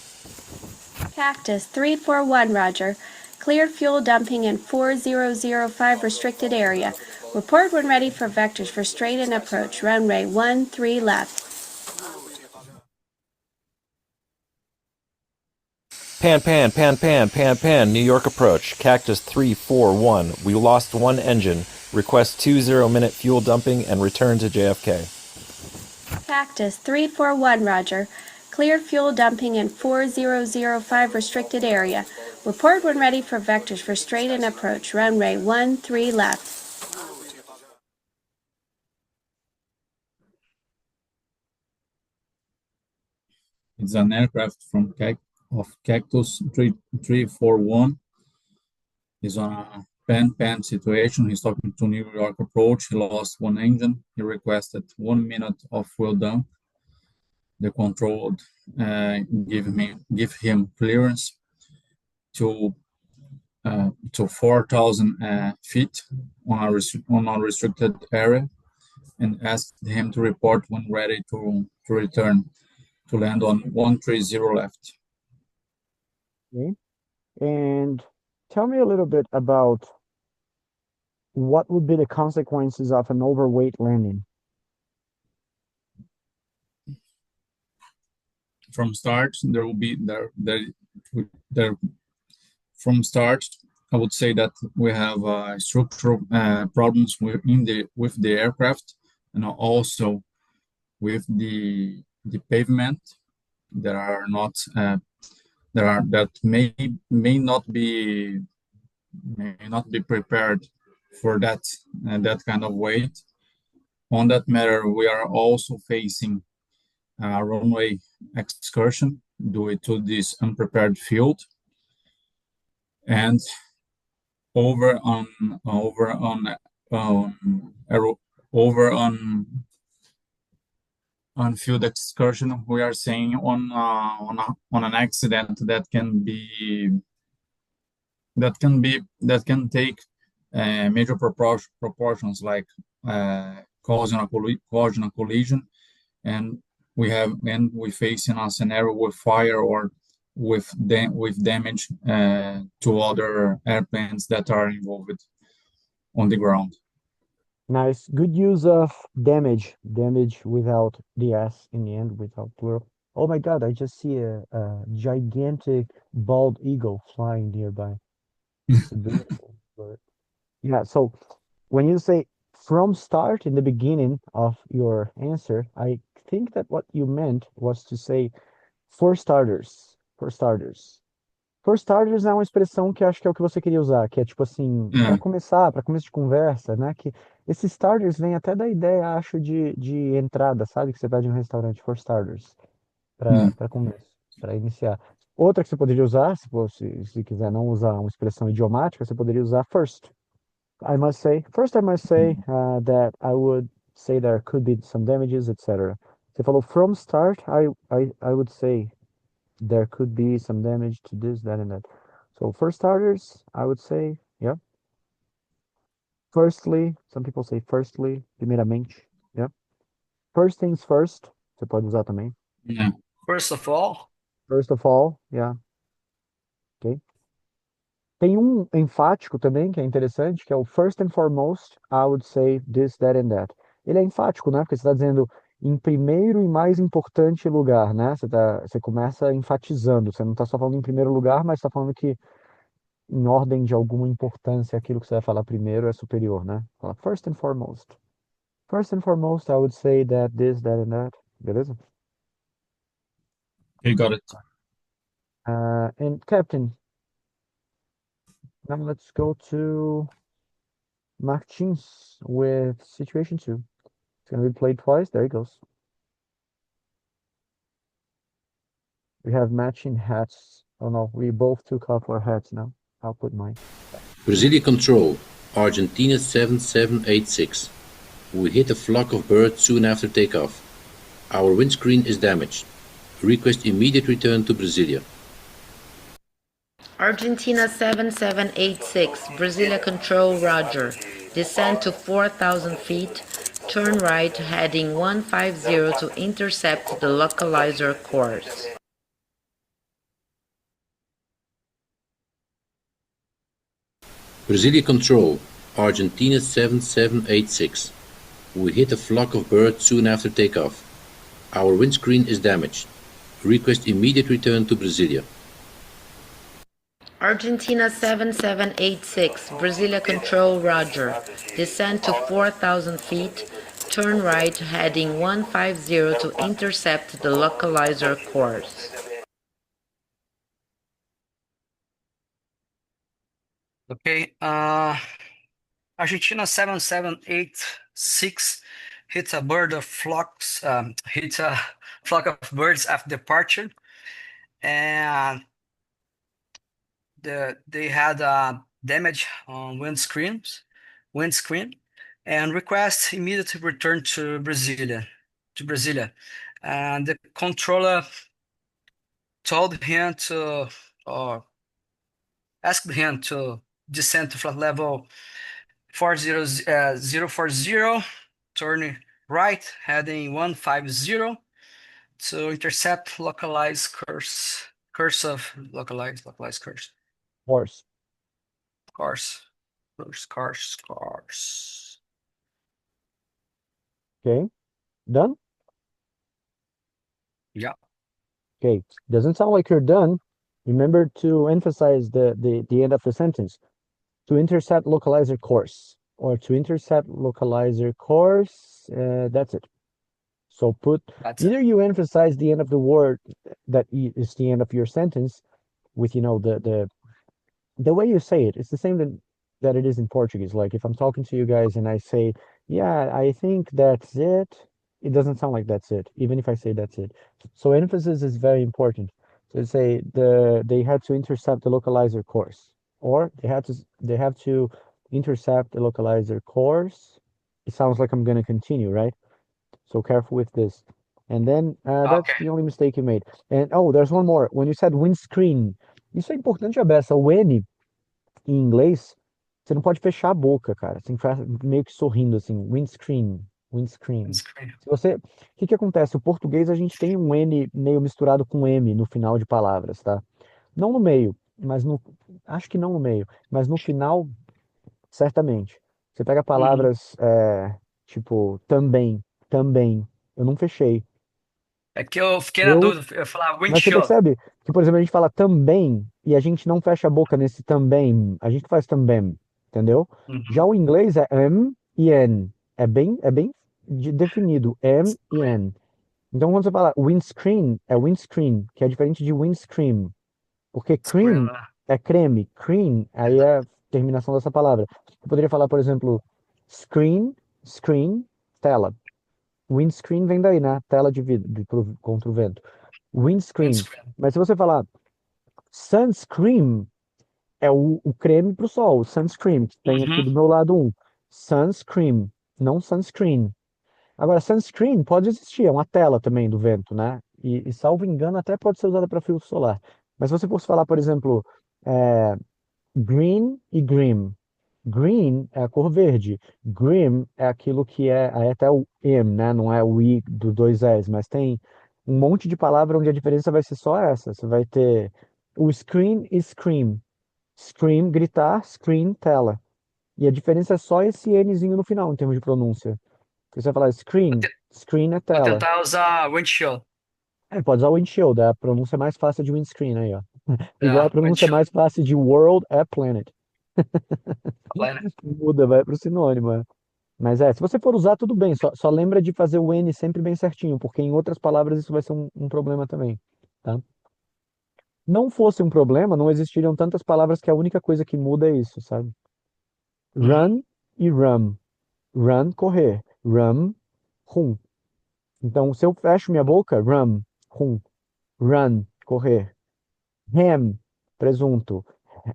Cactus 341, Roger. Clear fuel dumping in 4005 restricted area. Report when ready for vectors for straight-in approach. Runway 13 left. Pan, New York approach, Cactus 341. We lost 1 engine. Request 20-minute fuel dumping and return to JFK. Cactus 341, Roger. Clear fuel dumping in 4005 restricted area. Report when ready for vectors for straight-in approach. Runway 13 left. It's an aircraft from Cactus 341. He's on a pan situation. He's talking to New York approach. He lost 1 engine. He requested 1 minute of fuel dump. The control give him clearance to 4,000 feet on a restricted area, and asked him to report when ready to return to land on 130 left. Okay. And tell me a little bit about what would be the consequences of an overweight landing. From start, there will be from start. I would say that we have structural problems with the aircraft, and also with the pavement. That may not be prepared for that kind of weight. On that matter, we are also facing runway excursion due to this unprepared field, and over on field excursion, we are saying on an accident that can take major proportions, like causing a collision, and we face in a scenario with fire or with damage to other airplanes that are involved on the ground. Nice. Good use of damage without the S in the end, without plural. Oh my God, I just see a gigantic bald eagle flying nearby. It's a beautiful bird. Yeah, so when you say from start in the beginning of your answer, I think that what you meant was to say for starters. For starters é uma expressão que acho que é o que você queria usar, que é tipo assim, para começar, para começo de conversa, né? Que esses starters vêm até da ideia, acho, de entrada, sabe? Que você pede no restaurante, for starters, para começo, para iniciar. Outra que você poderia usar, se quiser não usar uma expressão idiomática, você poderia usar first. First I must say that I would say there could be some damages, etc. Você falou from start, I would say there could be some damage to this, that, and that. So for starters, I would say, yeah. Firstly, some people say firstly, primeiramente, yeah. First things first, você pode usar também. Yeah. First of all. First of all, yeah. Ok. Tem um enfático também que é interessante, que é o first and foremost, I would say this, that, and that. Ele é enfático, né? Porque você está dizendo em primeiro e mais importante lugar, né? Você começa enfatizando, você não está só falando em primeiro lugar, mas está falando que em ordem de alguma importância, aquilo que você vai falar primeiro é superior, né? Fala first and foremost. First and foremost, I would say that this, that, and that. Beleza? You got it. And Captain, now let's go to Martins with situation 2. It's going to be played twice. There he goes. We have matching hats. Oh no, we both took off our hats now. I'll put mine. Brasilia Control, Argentina 7786. We hit a flock of birds soon after takeoff. Our windscreen is damaged. Request immediate return to Brasilia. Argentina 7786, Brasilia Control, Roger. Descend to 4,000 feet, turn right heading 150 to intercept the localizer course. Brasilia Control, Argentina 7786. We hit a flock of birds soon after takeoff. Our windscreen is damaged. Request immediate return to Brasilia. Argentina 7786, Brasilia Control, Roger. Descend to 4,000 feet, turn right heading 150 to intercept the localizer course. Okay, Argentina 7786 hit a flock of birds after departure, and they had damage on windscreen, and request immediate return to Brasilia. And the controller told him to, or asked him to descend to flight level 040, turn right, heading 150 to intercept localized course of localized course. Course. Okay, done? Yeah. Okay, doesn't sound like you're done. Remember to emphasize the end of the sentence. To intercept localizer course, or to intercept localizer course, that's it. So either you emphasize the end of the word that is the end of your sentence with, the way you say it. It's the same that it is in Portuguese. Like if I'm talking to you guys and I say, yeah, I think that's it, it doesn't sound like that's it, even if I say that's it. So emphasis is very important. So say they had to intercept the localizer course, or they have to intercept the localizer course. It sounds like I'm going to continue, right? So careful with this. And then that's the only mistake you made. And there's one more. When you said windscreen, isso é importante a beça. O N em inglês, você não pode fechar a boca, cara. Você tem que ficar meio que sorrindo assim. Windscreen. O que acontece? O português a gente tem um N meio misturado com M no final de palavras, tá? Não no meio, acho que não no meio, mas no final, certamente. Você pega palavras tipo também. Eu não fechei. É que eu fiquei na dúvida, eu falava Mas você windshield. percebe que, por exemplo, a gente fala também e a gente não fecha a boca nesse também. A gente faz também, entendeu? Já o inglês é M e N. É bem definido, M e N. Então, quando você fala windscreen, é windscreen, que é diferente de windscreen. Porque cream é creme, cream, aí é a terminação dessa palavra. Eu poderia falar, por exemplo, screen, tela. Windscreen vem daí, né? Tela de vidro contra o vento. Windscreen. Mas se você falar sunscreen, é o creme pro sol, sunscreen, que tem aqui do meu lado sunscreen, não sunscreen. Agora, sunscreen pode existir, é uma tela também do vento, né? E salvo engano, até pode ser usada para filtro solar. Mas se você fosse falar, por exemplo, é, green e green. Green é a cor verde. Green é aquilo que aí até o M, né? Não é o I do dois S, mas tem um monte de palavra onde a diferença vai ser só essa. Você vai ter o screen e scream. Scream, gritar, screen, tela. E a diferença é só esse Nzinho no final, em termos de pronúncia. Você vai falar screen é Vou tela. tentar usar windshield. Pode usar windshield, é a pronúncia mais fácil de windscreen aí, ó. Igual a pronúncia windshield. mais fácil de world é planet. Planet. Muda, vai pro sinônimo. Mas se você for usar, tudo bem. Só lembra de fazer o N sempre bem certinho, porque em outras palavras isso vai ser um problema também, tá? Não fosse um problema, não existiriam tantas palavras que a única coisa que muda é isso, sabe? Run e rum. Run, correr. Rum, rum. Então, se eu fecho minha boca, rum, rum. Run, correr. Ham, presunto.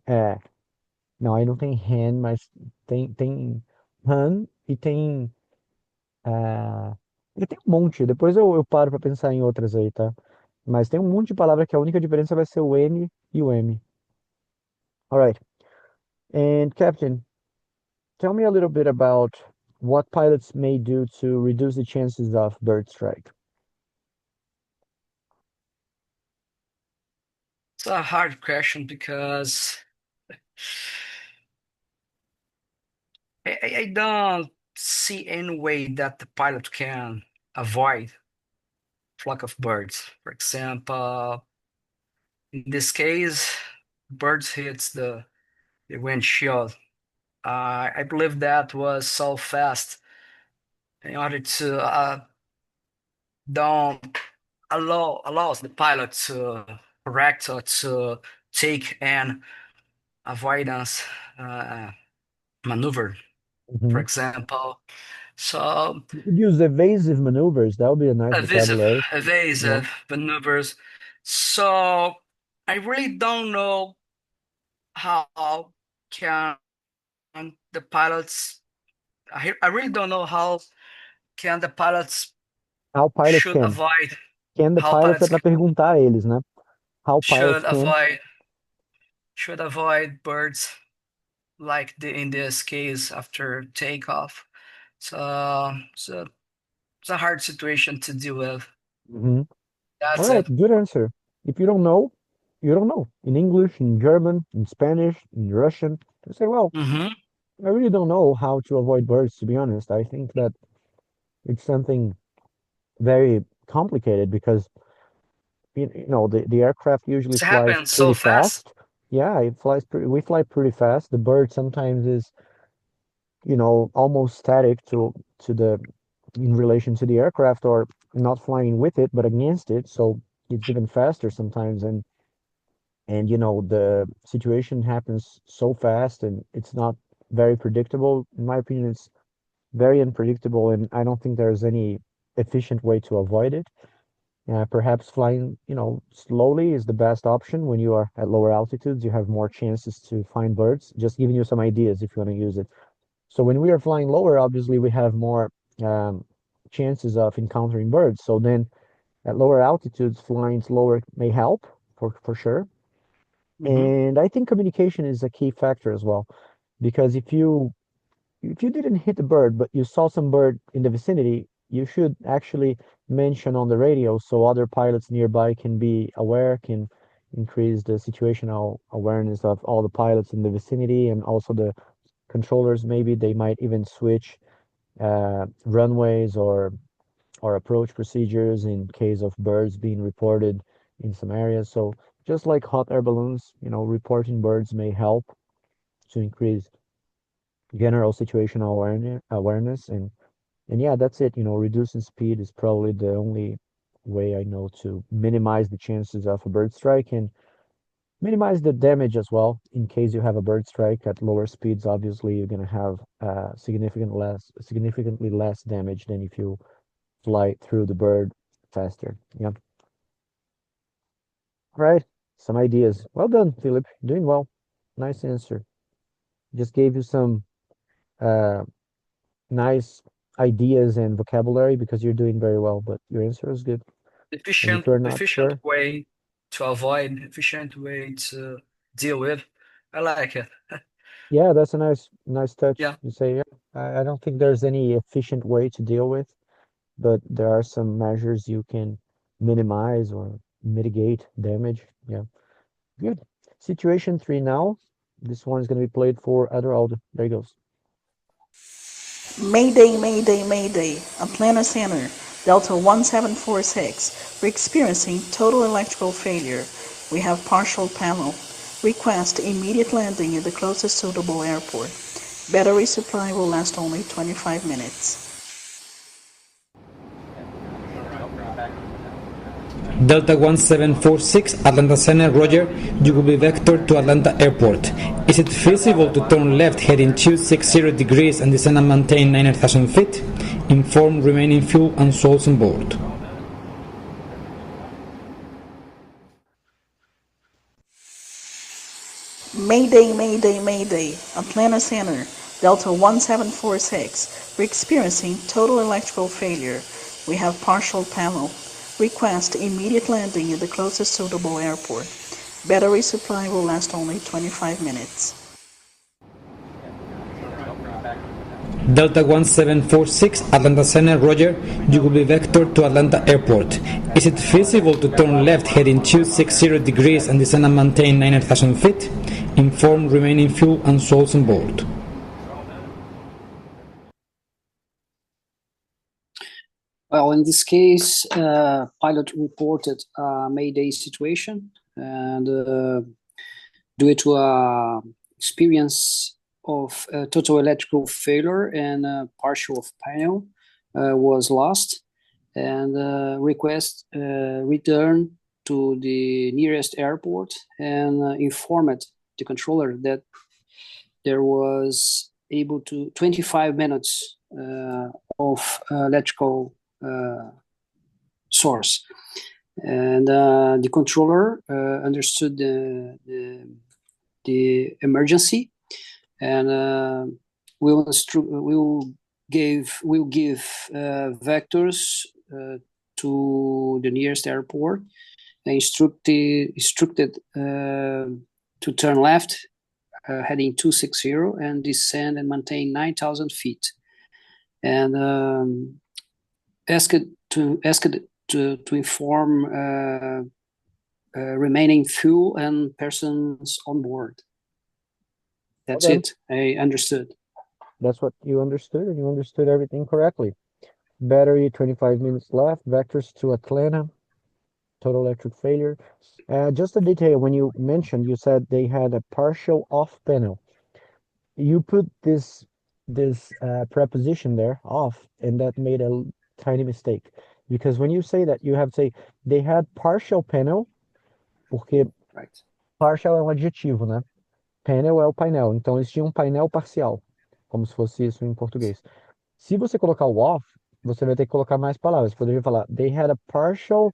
É, não, aí não tem ham, mas tem ham e tem. E tem um monte. Depois eu paro para pensar em outras aí, tá? Mas tem um monte de palavra que a única diferença vai ser o N e o M. Alright. And Captain, tell me a little bit about what pilots may do to reduce the chances of bird strike. It's a hard question because I don't see any way that the pilot can avoid flock of birds. For example, in this case, birds hits the windshield. I believe that was so fast in order to don't allows the pilot to correct or to take an avoidance maneuver, for example. So You could use evasive maneuvers. That would be a nice vocabulary. evasive maneuvers. So I really don't know how can the pilots. I really don't know how can the pilots How pilots should can. avoid. Can the How pilots é pilots para perguntar a eles, né? How pilots can. Should avoid birds like in this case after takeoff. So it's a hard situation to deal with. That's All right, it. good answer. If you don't know, you don't know. In English, in German, in Spanish, in Russian, you say, well, I really don't know how to avoid birds, to be honest. I think that it's something very complicated because the aircraft usually It flies happens so pretty fast. Yeah, we fly pretty fast. The bird sometimes is, almost static in relation to the aircraft, or not flying with it, but against it. So it's even faster sometimes. And the situation happens so fast and it's not very predictable. In my opinion, it's very unpredictable, and I don't think there's any efficient way to avoid it. Perhaps flying, slowly is the best option. When you are at lower altitudes, you have more chances to find birds. Just giving you some ideas if you want to use it. So when we are flying lower, obviously we have more chances of encountering birds. So then at lower altitudes, flying slower may help for sure. And I think communication is a key factor as well, because if you didn't hit the bird, but you saw some bird in the vicinity, you should actually mention on the radio so other pilots nearby can be aware, can increase the situational awareness of all the pilots in the vicinity, and also the controllers. Maybe they might even switch runways or approach procedures in case of birds being reported in some areas. So just like hot air balloons, reporting birds may help to increase general situational awareness. And yeah, that's it. Reducing speed is probably the only way I know to minimize the chances of a bird strike. And Minimize the damage as well in case you have a bird strike at lower speeds. Obviously, you're going to have significantly less damage than if you fly through the bird faster. Yeah. All right. Some ideas. Well done, Philip. Doing well. Nice answer. Just gave you some nice ideas and vocabulary because you're doing very well, but your answer is good. And if you're not Efficient sure, way to avoid, efficient way to deal with. I like it. yeah, that's a nice touch. Yeah. You say, yeah, I don't think there's any efficient way to deal with, but there are some measures you can minimize or mitigate damage. Yeah, good. Situation 3 now. This one is going to be played for Aula. There he goes. Mayday, Mayday, Mayday. Atlanta Center, Delta 1746. We're experiencing total electrical failure. We have partial panel. Request immediate landing in the closest suitable airport. Battery supply will last only 25 minutes. Delta 1746, Atlanta Center, Roger. You will be vectored to Atlanta Airport. Is it feasible to turn left heading 260 degrees and descend and maintain 9,000 feet? Inform remaining fuel and souls on board. Mayday, Mayday, Mayday. Atlanta Center, Delta 1746. We're experiencing total electrical failure. We have partial panel. Request immediate landing in the closest suitable airport. Battery supply will last only 25 minutes. Delta 1746, Atlanta Center, Roger. You will be vectored to Atlanta Airport. Is it feasible to turn left heading 260 degrees and descend and maintain 9,000 feet? Inform remaining fuel and souls on board. Well, in this case, pilot reported a Mayday situation, and due to a experience of total electrical failure and partial of panel was lost, and request return to the nearest airport and informed the controller that there was able to 25 minutes of electrical source, and the controller understood the emergency, and we'll give vectors to the nearest airport, and instructed to turn left heading 260 and descend and maintain 9,000 feet, and asked to inform remaining fuel and persons on board. That's it. I understood. That's what you understood, and you understood everything correctly. Battery, 25 minutes left. Vectors to Atlanta. Total electric failure. Just a detail, when you mentioned, you said they had a partial off panel. You put this preposition there, off, and that made a tiny mistake. Because when you say that, you have to say they had partial panel, porque partial é um adjetivo, né? Panel é o painel, então eles tinham um painel parcial, como se fosse isso em português. Se você colocar o off, você vai ter que colocar mais palavras. Poderia falar, they had a partial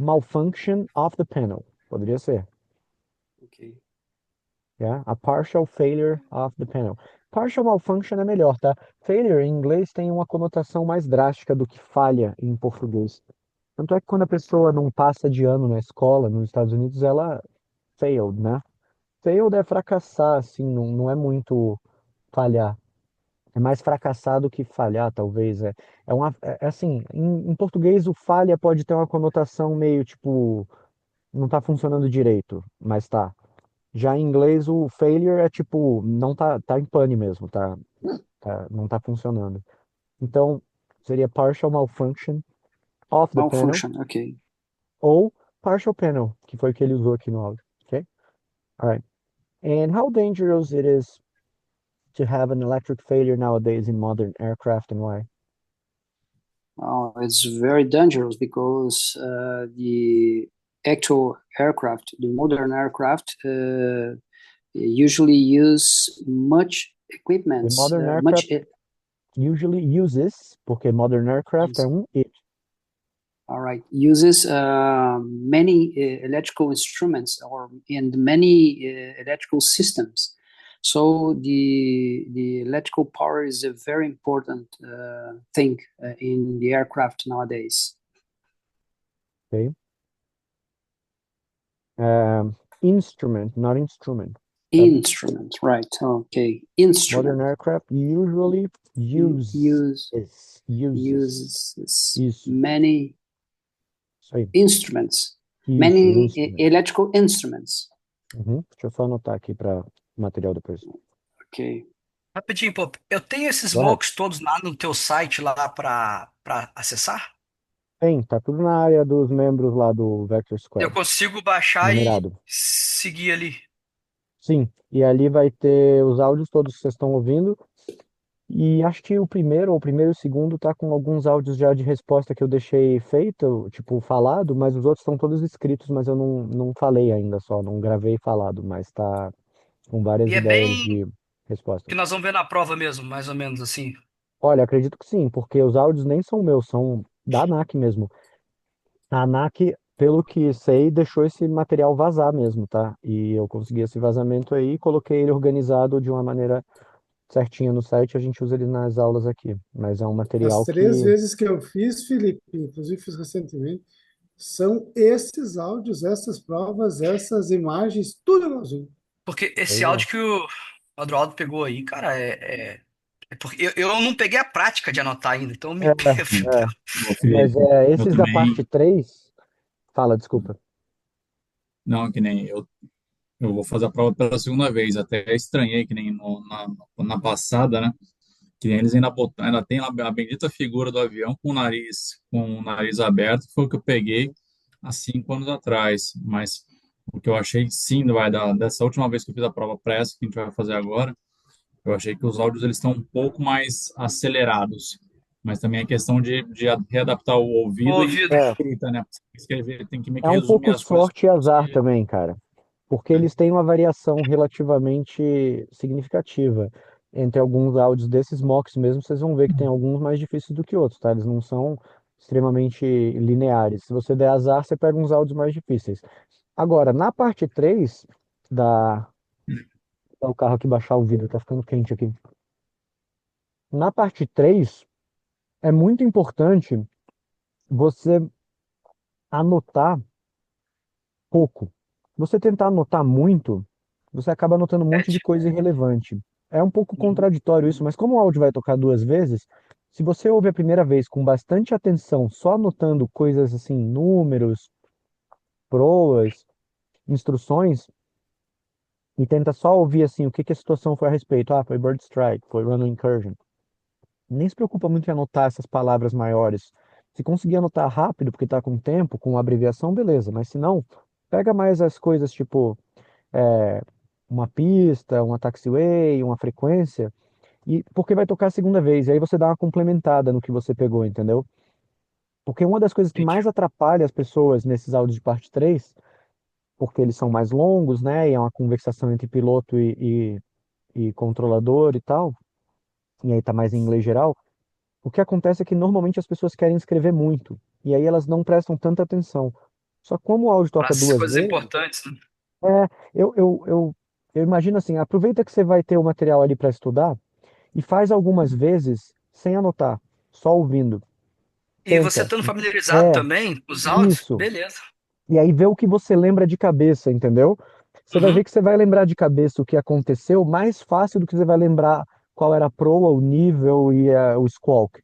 malfunction of the panel. Poderia ser. Ok. Yeah? A partial failure of the panel. Partial malfunction é melhor, tá? Failure em inglês tem uma conotação mais drástica do que falha em português. Tanto é que quando a pessoa não passa de ano na escola, nos Estados Unidos, ela failed, né? Failed é fracassar, assim, não é muito falhar. É mais fracassar do que falhar, talvez. É assim, em português o falha pode ter uma conotação meio tipo, não tá funcionando direito, mas tá. Já em inglês o failure é tipo, não tá em pane mesmo, não tá funcionando. Então, seria partial malfunction of the panel. Ok. Ou partial panel, que foi o que ele usou aqui no áudio, ok? All right. And how dangerous it is to have an electric failure nowadays in modern aircraft, and why? It's very dangerous because actual aircraft, the modern aircraft, usually use much equipment. The modern aircraft usually uses, porque modern aircraft é it. All right, uses many electrical instruments and many electrical systems. So the electrical power is a very important thing in the aircraft nowadays. Okay. Instrument, not instrument. Instrument, right? Okay, instrument. Modern aircraft usually uses many instruments, electrical instruments. Deixa eu só anotar aqui para material depois. Ok. Rapidinho, pô. Eu tenho esses mocks todos lá no teu site lá para acessar? Tem, tá tudo na área dos membros lá do Vector Squad. Eu consigo baixar numerado. e seguir ali. Sim, e ali vai ter os áudios todos que vocês estão ouvindo. E acho que o primeiro e o segundo tá com alguns áudios já de resposta que eu deixei feito, tipo, falado, mas os outros estão todos escritos, mas eu não falei ainda só, não gravei falado, mas tá com várias E é ideias bem de resposta. que nós vamos ver na prova mesmo, mais ou menos assim. Olha, acredito que sim, porque os áudios nem são meus, são da ANAC mesmo. A ANAC, pelo que sei, deixou esse material vazar mesmo, tá? E eu consegui esse vazamento aí, coloquei ele organizado de uma maneira certinha no site, a gente usa ele nas aulas aqui. Mas é um material As 3 vezes que eu fiz, Felipe, inclusive fiz recentemente, são esses áudios, essas provas, essas imagens, tudo igualzinho. Porque esse áudio que o Adroaldo pegou aí, cara, é porque eu não peguei a prática de anotar ainda, então me Mas esses da parte 3, fala, desculpa. Não, que nem eu vou fazer a prova pela segunda vez, até estranhei que nem na passada, né? Que nem eles ainda tem a bendita figura do avião com o nariz aberto, que foi o que eu peguei há 5 anos atrás. Mas o que eu achei, sim, dessa última vez que eu fiz a prova para essa que a gente vai fazer agora, eu achei que os áudios eles estão um pouco mais acelerados. Mas também é questão de readaptar o ouvido e a escrita, né? Escrever, tem que meio que É um resumir pouco as coisas. sorte e azar também, cara. Porque eles têm uma variação relativamente significativa entre alguns áudios desses mocks mesmo. Vocês vão ver que tem alguns mais difíceis do que outros, tá? Eles não são extremamente lineares. Se você der azar, você pega uns áudios mais difíceis. Agora, na parte 3 da... o carro aqui baixar o vidro, tá ficando quente aqui. Na parte 3, é muito importante você anotar pouco. Você tentar anotar muito, você acaba anotando um monte de coisa irrelevante. É um pouco contraditório isso, mas como o áudio vai tocar 2 vezes, se você ouve a primeira vez com bastante atenção, só anotando coisas assim, números, proas, instruções, e tenta só ouvir assim, o que a situação foi a respeito. Ah, foi bird strike, foi runway incursion. Nem se preocupa muito em anotar essas palavras maiores. Se conseguir anotar rápido, porque está com tempo, com abreviação, beleza. Mas se não, pega mais as coisas tipo uma pista, uma taxiway, uma frequência, e porque vai tocar a segunda vez. E aí você dá uma complementada no que você pegou, entendeu? Porque uma das coisas que mais atrapalha as pessoas nesses áudios de parte 3, porque eles são mais longos, né? E é uma conversação entre piloto e controlador e tal, e aí tá mais em inglês geral. O que acontece é que normalmente as pessoas querem escrever muito, e aí elas não prestam tanta atenção. Só que como o áudio toca As 2 coisas vezes, importantes, né? eu imagino assim, aproveita que você vai ter o material ali para estudar e faz algumas vezes sem anotar, só ouvindo. E você Tenta. estando familiarizado também com os áudios, Isso. beleza. E aí vê o que você lembra de cabeça, entendeu? Você vai ver que você vai lembrar de cabeça o que aconteceu mais fácil do que você vai lembrar qual era a proa, o nível e o squawk.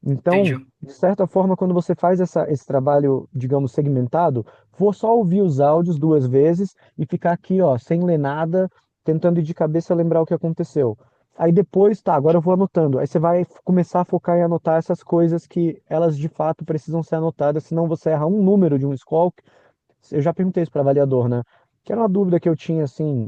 Então, de certa forma, quando você faz esse trabalho, digamos, segmentado, vou só ouvir os áudios 2 vezes e ficar aqui, ó, sem ler nada, tentando ir de cabeça lembrar o que aconteceu. Aí depois, tá, agora eu vou anotando. Aí você vai começar a focar em anotar essas coisas que elas de fato precisam ser anotadas, senão você erra um número de um squawk. Eu já perguntei isso para avaliador, né? Que era uma dúvida que eu tinha, assim,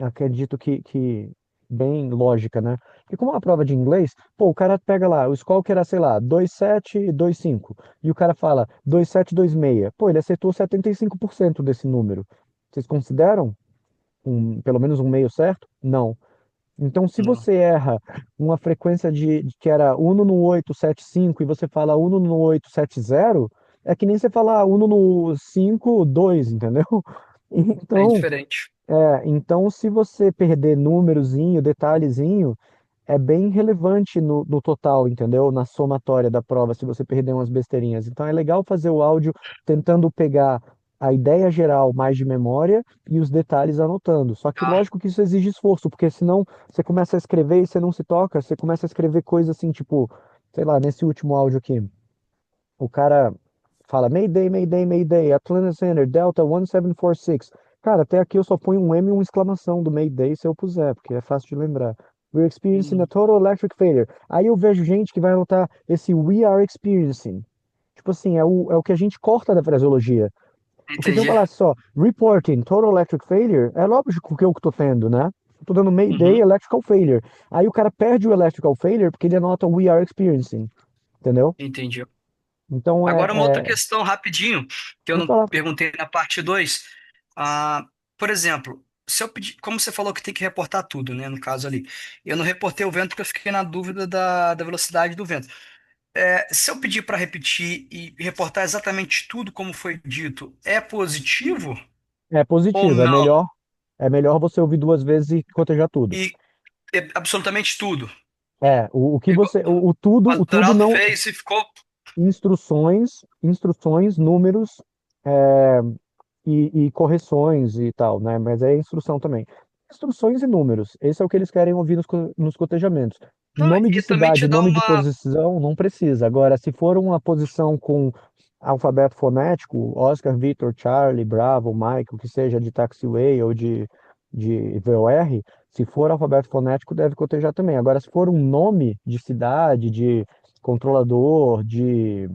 acredito que bem lógica, né? Porque como é uma prova de inglês, pô, o cara pega lá, o score que era, sei lá, 2725, e o cara fala 2726. Pô, ele acertou 75% desse número. Vocês consideram pelo menos um meio certo? Não. Então, se Não. você erra uma frequência de que era uno no 875 e você fala uno no 870, é que nem você falar uno no 52, entendeu? É Então, diferente. então, se você perder númerozinho, detalhezinho, é bem relevante no total, entendeu? Na somatória da prova, se você perder umas besteirinhas. Então, é legal fazer o áudio tentando pegar a ideia geral mais de memória e os detalhes anotando. Só que, lógico que isso exige esforço, porque senão você começa a escrever e você não se toca, você começa a escrever coisas assim, tipo, sei lá, nesse último áudio aqui. O cara fala Mayday, Mayday, Mayday, Atlanta Center, Delta 1746. Cara, até aqui eu só ponho um M e uma exclamação do Mayday se eu puser, porque é fácil de lembrar. We're experiencing a total electric failure. Aí eu vejo gente que vai anotar esse we are experiencing. Tipo assim, é o que a gente corta da fraseologia. Porque se eu Entendi. falasse só reporting total electric failure, é lógico que eu que tô tendo, né? Eu tô dando Mayday electrical failure. Aí o cara perde o electrical failure porque ele anota we are experiencing. Entendeu? Entendi. Então Agora, uma outra questão rapidinho, que eu Pode não falar. perguntei na parte 2. Por exemplo, se eu pedir, como você falou que tem que reportar tudo, né? No caso ali. Eu não reportei o vento porque eu fiquei na dúvida da velocidade do vento. Se eu pedir para repetir e reportar exatamente tudo como foi dito, é positivo É ou positivo, não? é melhor você ouvir duas vezes e cotejar tudo. E absolutamente tudo. O que Igual, você, quando o o tudo Araldo não, fez e ficou. instruções, números, é, e correções e tal, né? Mas é instrução também. Instruções e números, esse é o que eles querem ouvir nos cotejamentos. Não, Nome de e também te cidade, dá nome de uma. posição, não precisa. Agora, se for uma posição com alfabeto fonético, Oscar, Victor, Charlie, Bravo, Michael, que seja de taxiway ou de VOR, se for alfabeto fonético, deve cotejar também. Agora, se for um nome de cidade, de controlador, de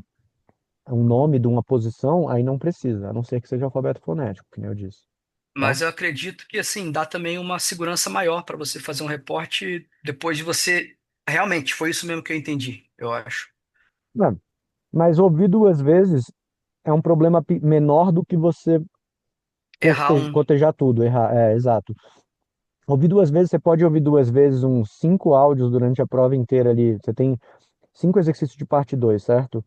um nome de uma posição, aí não precisa, a não ser que seja alfabeto fonético, que nem eu disse. Tá? Mas eu acredito que assim dá também uma segurança maior para você fazer um reporte depois de você. Realmente, foi isso mesmo que eu entendi, eu acho. Não, mas ouvir duas vezes é um problema menor do que você Errar um. cotejar tudo, errar. É, exato. Ouvir duas vezes, você pode ouvir duas vezes uns 5 áudios durante a prova inteira ali. Você tem 5 exercícios de parte 2, certo?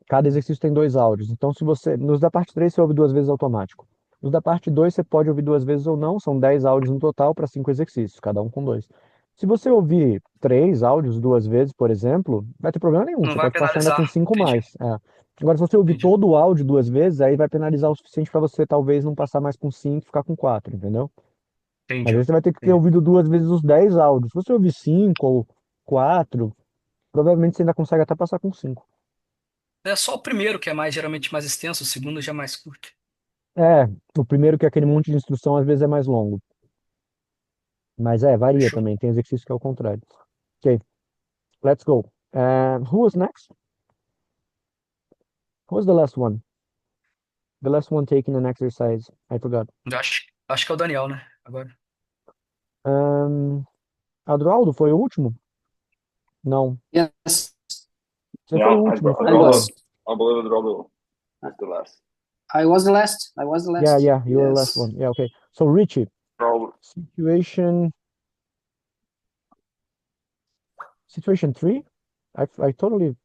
Cada exercício tem 2 áudios. Então, se você. Nos da parte 3 você ouve duas vezes automático. Nos da parte 2 você pode ouvir duas vezes ou não. São 10 áudios no total para 5 exercícios, cada um com 2. Se você ouvir 3 áudios duas vezes, por exemplo, não vai ter problema nenhum. Não Você vai pode passar ainda com penalizar. 5 Entendi, mais. Agora, se você ouvir entendi, todo o áudio duas vezes, aí vai penalizar o suficiente para você talvez não passar mais com 5 e ficar com 4, entendeu? Mas entendi, aí você vai ter que ter entendi. ouvido duas vezes os 10 áudios. Se você ouvir 5 ou 4, provavelmente você ainda consegue até passar com 5. É só o primeiro que é mais geralmente mais extenso, o segundo já é mais curto. É, o primeiro que é aquele monte de instrução às vezes é mais longo. Mas varia Fechou. também. Tem exercício que é o contrário. Ok, let's go. Who was next? Who was the last one? The last one taking an exercise. I forgot. Acho que é o Daniel, né? Agora. Adroaldo foi o último? Não. Yes, Você foi o Yeah, último, não foi, I Adroaldo? was. I believe Drogo is the last. I was the last. I was the Yeah, last. yeah, you were the last Yes. one. Yeah, okay. So Richie, Drogo. situation 3? I totally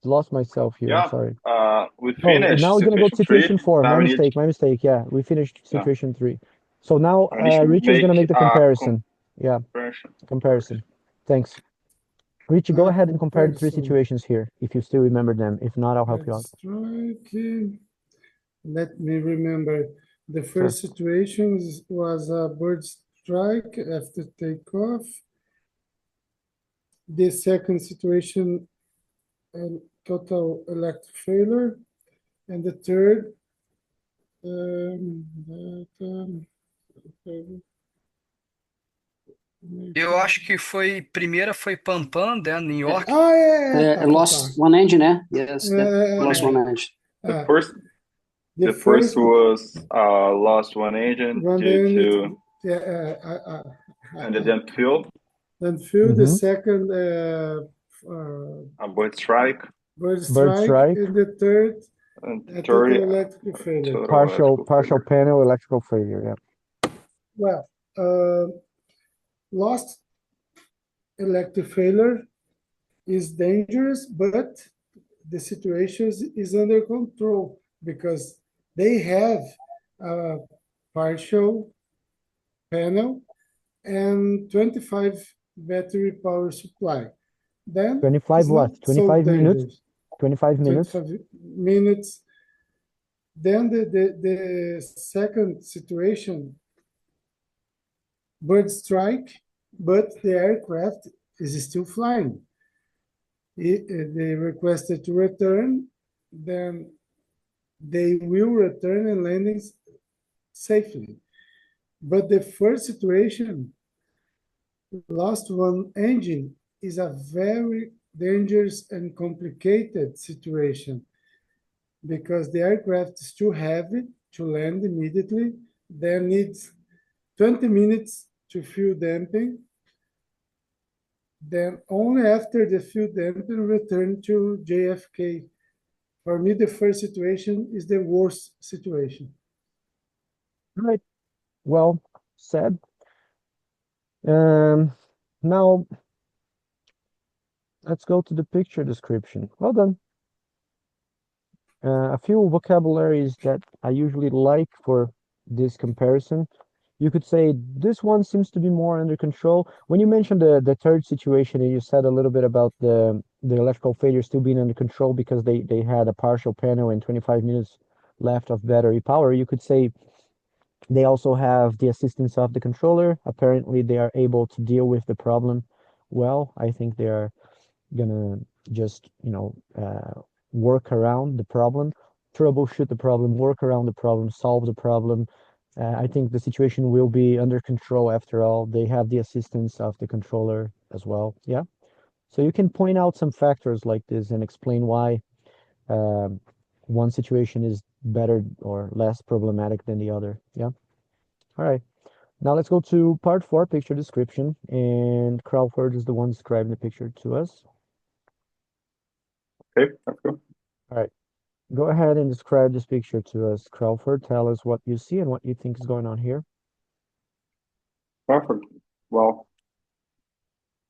lost myself here. I'm Yeah, sorry. we Oh, finished now we're gonna go to situation 3. situation 4. Now My we need, mistake. My mistake. Yeah, we finished yeah, situation 3. So now we need to Richie is gonna make make the a comparison. Yeah, comparison. comparison. Thanks. Richie, go ahead and compare the three So situations here, if you still remember them. If not, I'll help you bird out. strike. Let me remember. The Sure. first situation was a bird strike after takeoff. The second situation, total electric failure. And the third, Eu acho que primeira foi Pan Pan, né, New York. Lost one engine, né? Yes, lost one engine. The first was lost one engine due to And then field. Then field the second bird strike. Bird strike. And the third, total electrical failure. Partial panel electrical failure, yeah. Well, lost electric failure is dangerous, but the situation is under control because they have a partial panel and 25 battery power supply. Then 25 what? 25 minutes? 25 minutes? 25 minutes. Then the second situation, bird strike, but the aircraft is still flying. They requested to return, then they will return and landing safely. But the first situation, lost one engine, is a very dangerous and complicated situation because the aircraft is too heavy to land immediately. There needs 20 minutes to fuel damping. Then only after the fuel damping return to JFK. For me, the first situation is the worst situation. Right. Well said. Now, let's go to the picture description. Well done. A few vocabularies that I usually like for this comparison. You could say this one seems to be more under control. When you mentioned the third situation and you said a little bit about the electrical failure still being under control because they had a partial panel and 25 minutes left of battery power, you could say they also have the assistance of the controller. Apparently they are able to deal with the problem well. I think they are gonna just, work around the problem, troubleshoot the problem, work around the problem, solve the problem. I think the situation will be under control after all. They have the assistance of the controller as well. Yeah. So you can point out some factors like this and explain why one situation is better or less problematic than the other. Yeah. All right. Now let's go to part 4, picture description. And Crawford is the one describing the picture to us. Okay, that's good. All right. Go ahead and describe this picture to us, Crawford. Tell us what you see and what you think is going on here. Perfect. Well,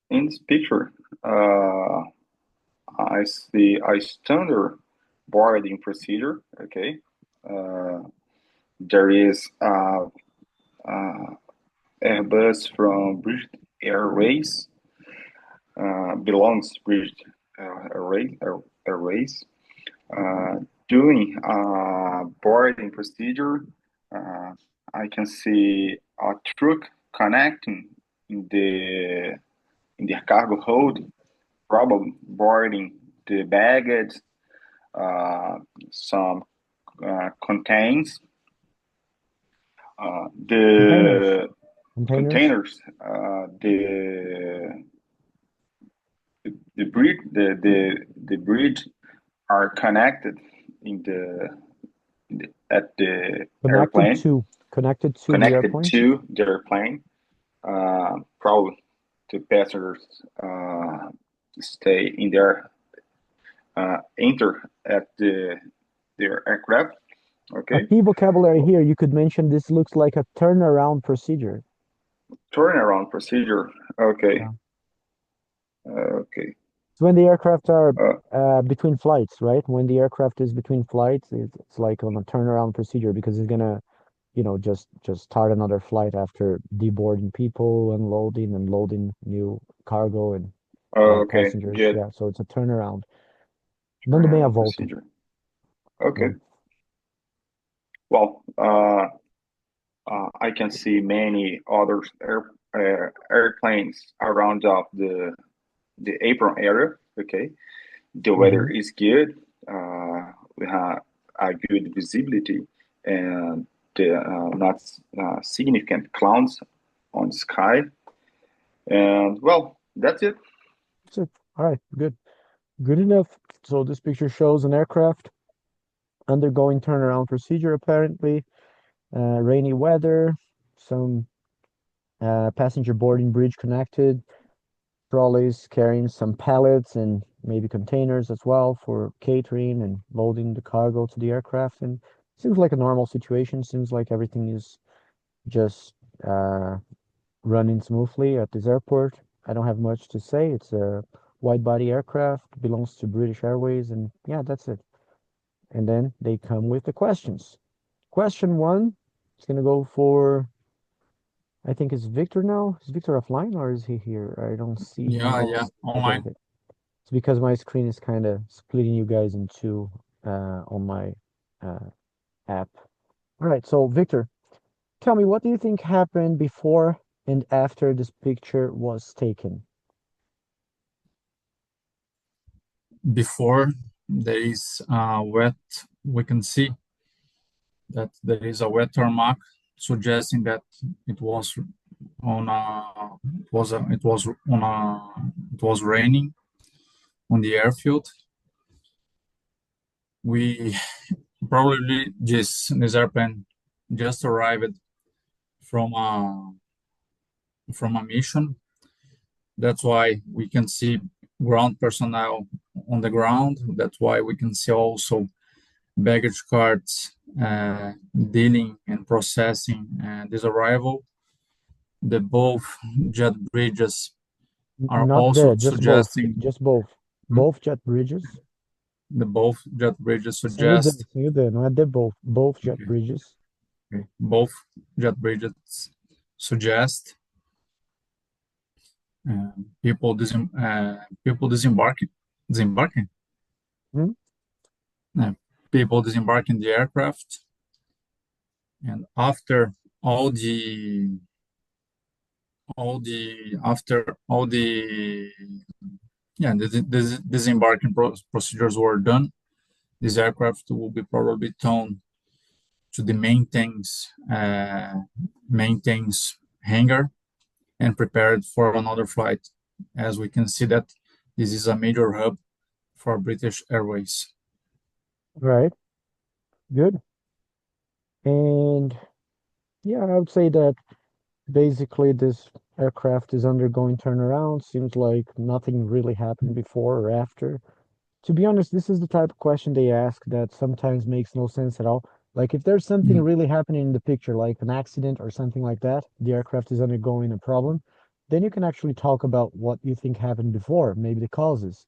in this picture, I see a standard boarding procedure. Okay. There is a Airbus from British Airways, belongs to British Airways. Doing a boarding procedure, I can see a truck connecting in the cargo hold, probably boarding the baggage, some contains the containers, the bridge are connected at the airplane. Connected to the airplane. Probably the passengers stay in there, enter at their aircraft. Okay. A key vocabulary here, you could mention this looks like a turnaround procedure. Turnaround procedure. Okay. Yeah. Okay. It's when the aircraft are between flights, right? When the aircraft is between flights, it's like on a turnaround procedure because it's gonna, just start another flight after deboarding people, unloading and loading new cargo and passengers. Good. Yeah, so it's a turnaround. Non de meia volta. Procedure. Okay. Well, I can see many other airplanes around of the apron area. Okay, the weather is good. We have a good visibility and not significant clouds on the sky. And well, that's it. That's it. All right, good enough. So this picture shows an aircraft undergoing turnaround procedure, apparently. Rainy weather, some passenger boarding bridge connected, trolleys carrying some pallets and maybe containers as well for catering and loading the cargo to the aircraft. And seems like a normal situation. Seems like everything is just running smoothly at this airport. I don't have much to say. It's a wide body aircraft, belongs to British Airways, and yeah, that's it. And then they come with the questions. Question one is going to go for, I think it's Victor now. Is Victor offline or is he here? I don't see him. Yeah, online. Okay. It's because my screen is kind of splitting you guys in two on my app. All right, so Victor, tell me, what do you think happened before and after this picture was taken? Before there is wet, we can see that there is a wet tarmac, suggesting that it was on it was raining on the airfield. We probably this airplane just arrived from a mission. That's why we can see ground personnel on the ground. That's why we can see also baggage carts dealing and processing this arrival. The both jet bridges are Not also there, just suggesting both jet bridges. The both jet bridges Sem suggest o D, não é de both jet bridges. okay. Both jet bridges suggest people disembarking. People disembarking the aircraft, and after all the disembarking procedures were done, this aircraft will be probably towed to the maintenance hangar and prepared for another flight. As we can see that this is a major hub for British Airways. Right. Good. And yeah, I would say that basically this aircraft is undergoing turnaround. Seems like nothing really happened before or after. To be honest, this is the type of question they ask that sometimes makes no sense at all. Like if there's something really happening in the picture, like an accident or something like that, the aircraft is undergoing a problem, then you can actually talk about what you think happened before, maybe the causes.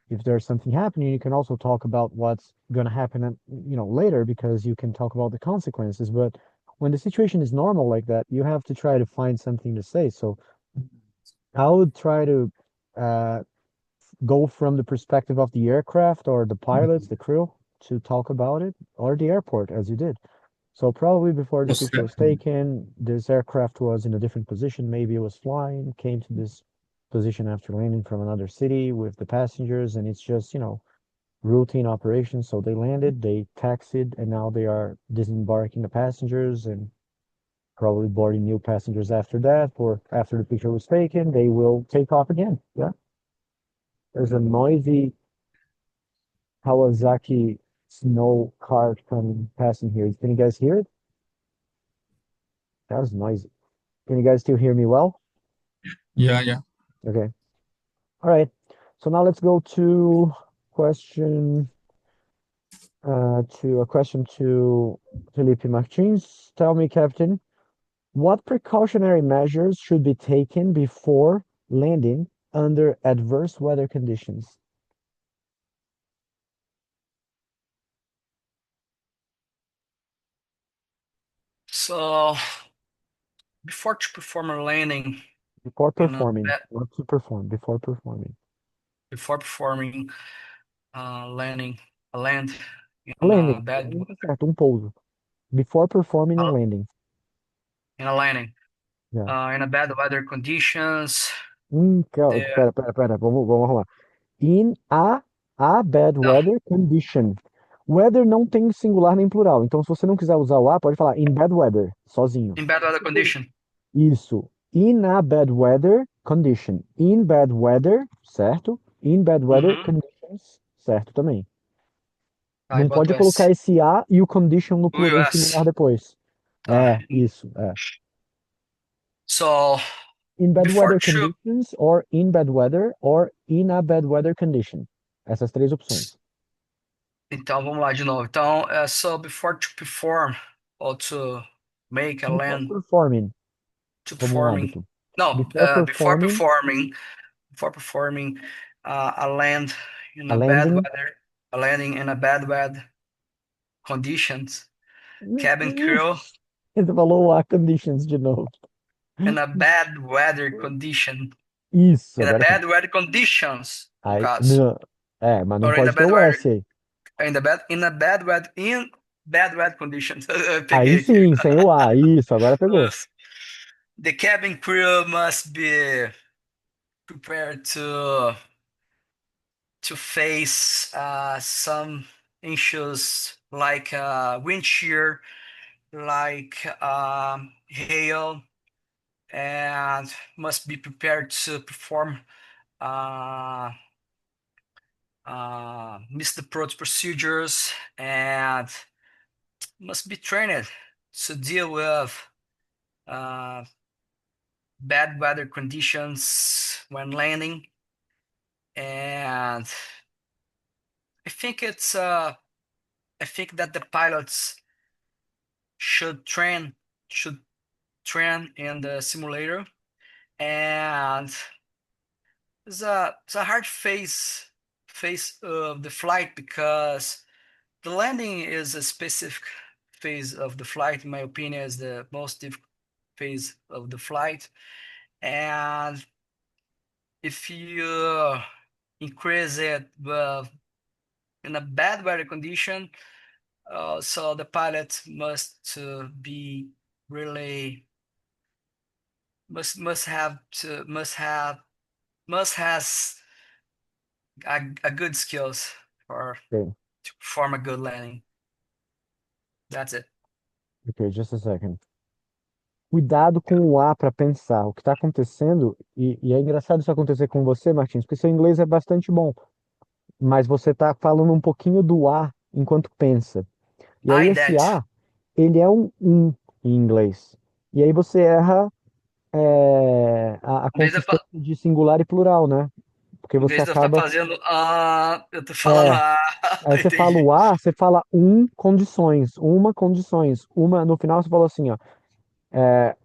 If there's something happening, you can also talk about what's going to happen, later, because you can talk about the consequences. But when the situation is normal like that, you have to try to find something to say. So I would try to go from the perspective of the aircraft or the pilots, the crew, to talk about it, or the airport, as you did. So probably before the picture was taken, this aircraft was in a different position. Maybe it was flying, came to this position after landing from another city with the passengers, and it's just, routine operations. So they landed, they taxied, and now they are disembarking the passengers and probably boarding new passengers after that, or after the picture was taken, they will take off again. Yeah. There's a noisy Kawasaki snow cart passing here. Can you guys hear it? That was noisy. Can you guys still hear me well? Yeah. Okay. All right. So now let's go to a question to Felipe Martins. Tell me, Captain, what precautionary measures should be taken before landing under adverse weather conditions? So before to perform a landing, Before performing, not to perform, before performing. Before performing land in Landing, a bad tá certo, pouso. Before performing a landing. in a landing. Yeah. In a bad weather conditions. Pera, vamos lá. In a bad weather condition. Weather não tem singular nem plural. Então, se você não quiser usar o a, pode falar in bad weather, sozinho. In bad weather condition. Isso. In a bad weather condition. In bad weather, certo? In bad weather conditions, certo também. Não pode colocar esse a e o condition no plural singular depois. Isso. So In bad before weather to conditions, or in bad weather, or in a bad weather condition. Essas três opções. Então vamos lá de novo. Então, so before to perform or to make a Before land performing, to como um performing. hábito. No, Before before performing performing a land in a a bad landing. weather, a landing in a bad weather conditions, cabin crew Ele falou a conditions de novo. in a bad weather condition, Isso, in a agora bad weather conditions, no aí, caso, não, mas não or in a pode ter bad o weather, S aí. in bad weather conditions. Eu Aí peguei aqui. sim, sem o A, isso, agora pegou. The cabin crew must be prepared to face some issues like wind shear, like hail, and must be prepared to perform miss the approach procedures, and must be trained to deal with bad weather conditions when landing. And I think I think that the pilots should train in the simulator, and it's a hard phase of the flight, because the landing is a specific phase of the flight. In my opinion, is the most difficult phase of the flight. And if you increase it in a bad weather condition, so the pilot must be really must have to must has a good skills Okay. to perform a good landing. That's it. Okay, just a second. Cuidado com o A para pensar o que está acontecendo, e é engraçado isso acontecer com você, Martins, porque seu inglês é bastante bom, mas você está falando um pouquinho do A enquanto pensa. E aí esse A, ele é um em inglês. E aí você erra a consistência de singular e plural, né? Porque Em você vez de eu estar acaba. fazendo eu tô falando Aí você fala entendi. o A, você fala condições, uma, no final você falou assim, ó,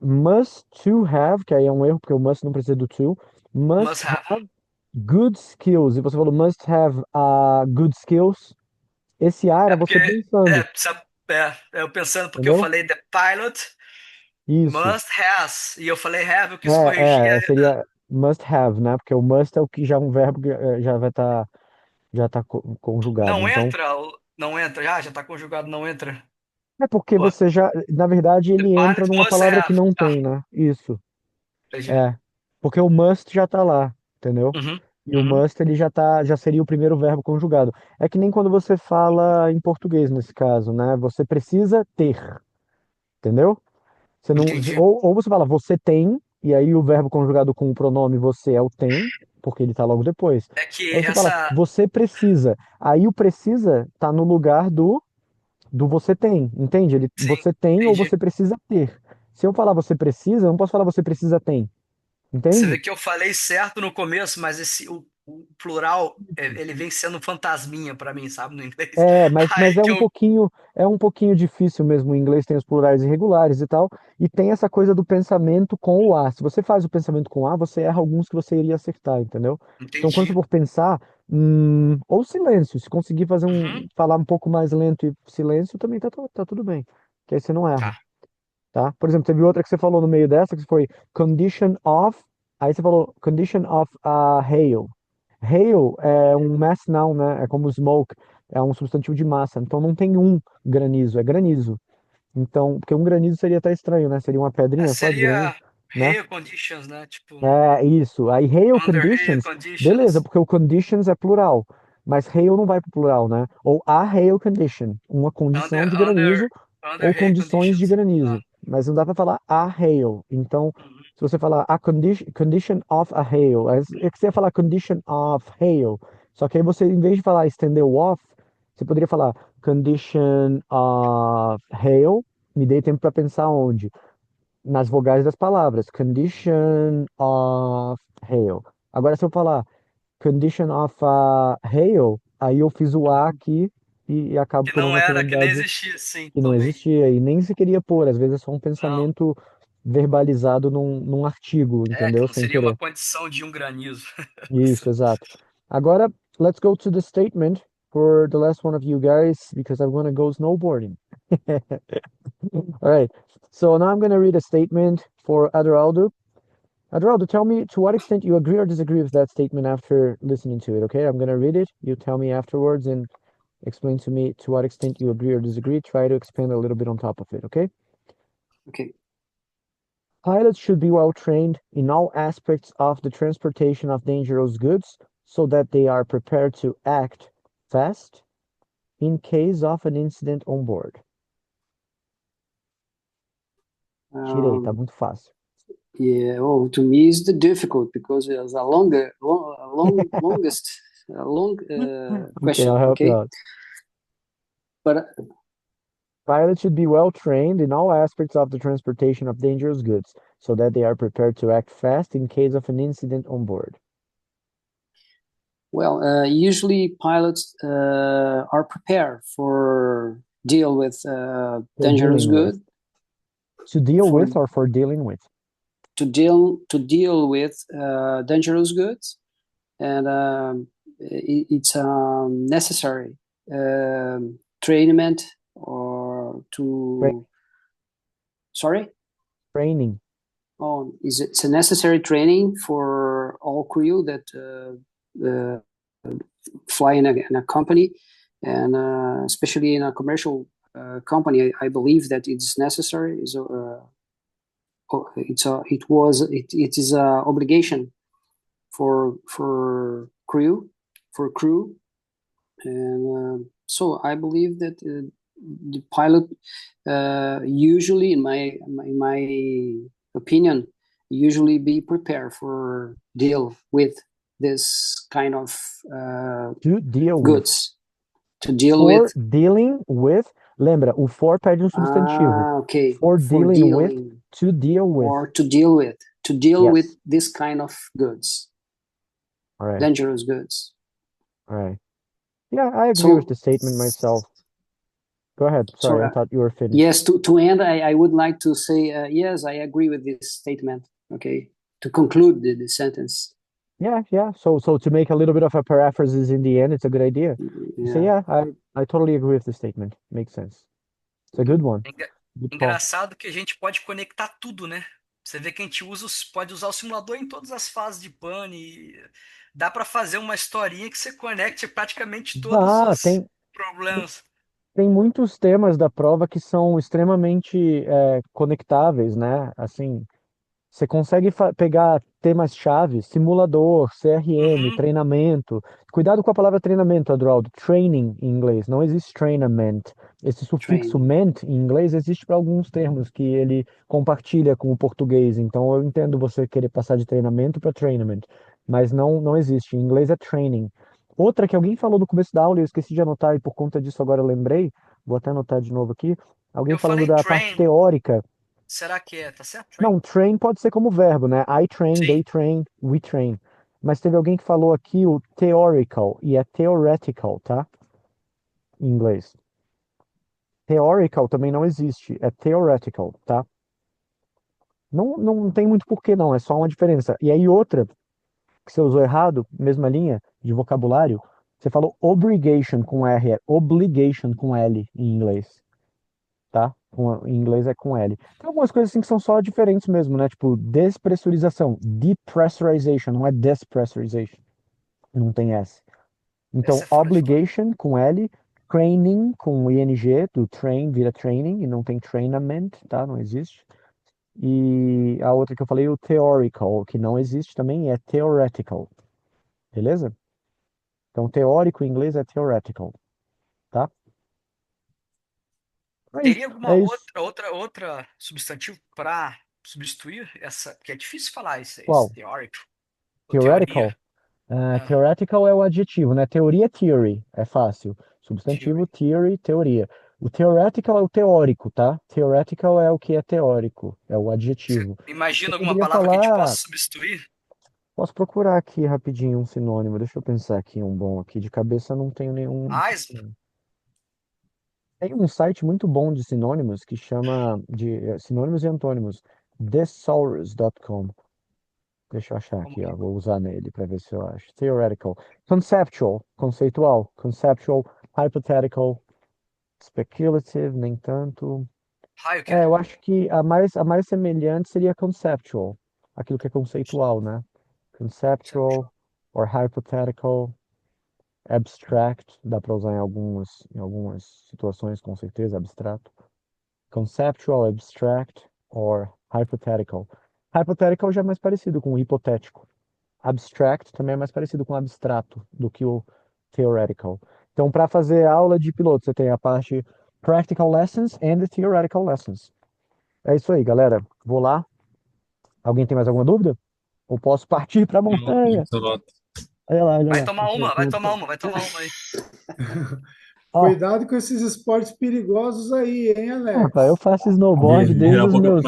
must to have, que aí é um erro, porque o must não precisa do to, must Must have. have good skills, e você falou must have good skills, esse A era você pensando, Eu pensando, porque eu entendeu? falei the pilot Isso, must has, e eu falei have, eu quis corrigir. seria must have, né? Porque o must é o que já é um verbo que já vai estar, já tá conjugado, Não então, entra, não entra, já tá conjugado, não entra. é porque Pô, você já, na verdade, the ele entra pilot numa must palavra que have. não tem, né? Isso. Entendi. É, porque o must já tá lá, entendeu? Uhum, E o must ele já seria o primeiro verbo conjugado. É que nem quando você fala em português nesse caso, né? Você precisa ter, entendeu? Você não, entendi. ou você fala você tem, e aí o verbo conjugado com o pronome você é o tem, porque ele tá logo depois. É que Ou você fala essa. você precisa. Aí o precisa tá no lugar do você tem, entende? Sim, Você tem ou entendi. você precisa ter. Se eu falar você precisa, eu não posso falar você precisa tem, Você vê entende? que eu falei certo no começo, mas o plural, ele vem sendo um fantasminha pra mim, sabe, no inglês. Mas Aí que eu. é um pouquinho difícil mesmo. O inglês tem os plurais irregulares e tal, e tem essa coisa do pensamento com o A. Se você faz o pensamento com A, você erra alguns que você iria acertar, entendeu? Então, quando você Entendi. for pensar, ou silêncio, se conseguir Uhum, falar um pouco mais lento e silêncio, também tá tudo bem, que aí você não erra, tá. tá? Por exemplo, teve outra que você falou no meio dessa, que foi condition of, aí você falou condition of hail. Hail é um mass noun, né? É como smoke, é um substantivo de massa. Então não tem um granizo, é granizo. Então, porque um granizo seria até estranho, né? Seria uma pedrinha só de granizo, Seria né? hail conditions, né? Tipo, É isso. Aí hail under hail conditions, beleza, conditions. porque o conditions é plural, mas hail não vai para plural, né? Ou a hail condition, uma Under, condição de under, granizo under ou hail condições de conditions. granizo, mas não dá para falar a hail. Então, Uhum. se você falar a condition of a hail, é que você ia falar condition of hail, só que aí você, em vez de falar estender o off, você poderia falar condition of hail, me dei tempo para pensar onde. nas vogais das palavras. Condition of hail. Agora, se eu falar condition of hail, aí eu fiz o A aqui e acabo Que por uma não era, que nem naturalidade existia, sim, que não também. existia e nem se queria pôr. Às vezes é só um Não. pensamento verbalizado num artigo, É, que entendeu? não Sem seria uma querer. condição de um granizo. Isso, exato. Agora, let's go to the statement for the last one of you guys, because I'm gonna go snowboarding. All right. So now I'm gonna read a statement for Adoraldo. Adoraldo, tell me to what extent you agree or disagree with that statement after listening to it, okay? I'm gonna read it. You tell me afterwards and explain to me to what extent you agree or disagree. Try to expand a little bit on top of it, okay? Okay. Pilots should be well trained in all aspects of the transportation of dangerous goods so that they are prepared to act fast in case of an incident on board. Tirei, tá muito fácil. Yeah, oh, to me is the difficult because it's a longest question. I'll help you out. But pilots should be well trained in all aspects of the transportation of dangerous goods so that they are prepared to act fast in case of an incident on board. Well, usually pilots are prepared for deal with dangerous goods. To deal with or for dealing with? To deal with dangerous goods, and it's necessary training or to sorry training. Oh, it's a necessary training for all crew that fly in a company, and especially in a commercial company. I believe that it's necessary. It is a obligation for crew, and so I believe that the pilot usually, in my opinion, usually be prepared for deal with this kind of to deal goods. With. To deal for with. Dealing with. Lembra, o for pede substantivo. Okay. For dealing with, to deal with. Or to deal with. To deal yes. with this kind of goods. All right. Dangerous goods. All right. Yeah, I agree with the statement myself. Go ahead. Sorry, I thought you were finished. Yes, to end, I would like to say, yes, I agree with this statement. Okay. To conclude the sentence. Yeah. So to make a little bit of a paraphrasis in the end, it's a good idea. Yeah. So yeah, I totally agree with the statement. Makes sense. It's a good one. Engraçado que a gente pode conectar tudo, né? Você vê que a gente pode usar o simulador em todas as fases de pane. E dá para fazer uma historinha que você conecte praticamente todos os problemas. Tem muitos temas da prova que são extremamente conectáveis, né? Assim, você consegue pegar temas-chave, simulador, CRM, treinamento. Cuidado com a palavra treinamento, Adroaldo. Training em inglês, não existe trainament. Esse sufixo ment em inglês existe para alguns termos que ele compartilha com o português. Então eu entendo você querer passar de treinamento para trainament, mas não existe. Em inglês é training. Outra que alguém falou no começo da aula e eu esqueci de anotar e por conta disso agora eu lembrei, vou até anotar de novo aqui. Alguém falando da parte teórica. Será que tá certo? Não, train pode ser como verbo, né? I train, Sim. they train, we train. Mas teve alguém que falou aqui o theoretical, e é theoretical, tá? Em inglês. Theoretical também não existe, é theoretical, tá? Não tem muito porquê não, é só uma diferença. E aí outra, que você usou errado, mesma linha de vocabulário, você falou obligation com R, é obligation com L em inglês. Tá? Em inglês é com L. Tem algumas coisas assim que são só diferentes mesmo, né? Tipo, despressurização, depressurization, não é despressurization. Não tem S. Então, obligation com L, training com ING, do train vira training, e não tem trainament, tá? Não existe. E a outra que eu falei, o theoretical, que não existe também, é theoretical. Beleza? Então, teórico em inglês é theoretical, tá? Teria alguma outra substantivo para substituir essa? Porque é difícil falar esse teórico. Theoretical? Theoretical é o adjetivo, né? Teoria, theory, é fácil. Substantivo, theory, teoria. O theoretical é o teórico, tá? Theoretical é o que é teórico, é o adjetivo. Imagina Eu alguma poderia palavra que a gente falar, possa substituir? posso procurar aqui rapidinho um sinônimo, deixa eu pensar aqui um bom aqui, de cabeça não tenho nenhum. Mais? Tem um site muito bom de sinônimos que chama de sinônimos e antônimos, thesaurus.com. Deixa eu achar aqui, ó, vou usar nele para ver se eu acho. Theoretical, conceptual, conceitual, conceptual, hypothetical, speculative, nem tanto. Raio que Eu acho que a mais semelhante seria conceptual, aquilo que é conceitual, né? Conceptual or hypothetical, abstract, dá para usar em algumas situações, com certeza, abstrato. Conceptual, abstract or hypothetical. Hypothetical já é mais parecido com o hipotético. Abstract também é mais parecido com abstrato do que o theoretical. Então, para fazer aula de piloto, você tem a parte practical lessons and the theoretical lessons. É isso aí, galera. Vou lá. Alguém tem mais alguma dúvida? Ou posso partir para a montanha? Olha lá, olha Vai lá. tomar uma, vai tomar uma, vai tomar uma aí. Cuidado com esses esportes perigosos aí, hein, Alex? Rapaz, eu faço snowboard desde os meus.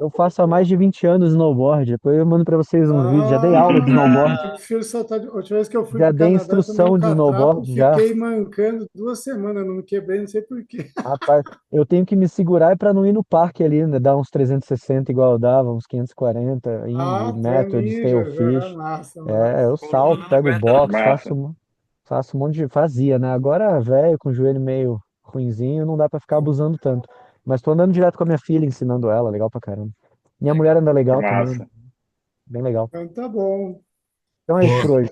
Eu faço há mais de 20 anos snowboard. Depois eu mando para vocês um vídeo. Já dei aula de snowboard. Eu prefiro saltar. A última vez que eu fui Já para o dei Canadá, eu tomei instrução um de catrapo, snowboard já. fiquei mancando 2 semanas, não me quebrei, não sei por quê. Rapaz, eu tenho que me segurar para não ir no parque ali, né? Dar uns 360 igual eu dava, uns 540, Ah, de para method, mim stale já é fish. massa, Eu salto, pego o box, faço um monte de. Fazia, né? Agora, velho, com o joelho meio ruinzinho, não dá para ficar abusando tanto. Mas tô andando direto com a minha filha, ensinando ela, legal pra caramba. Minha mulher anda legal também, bem legal. Então tá bom. Então é isso por hoje.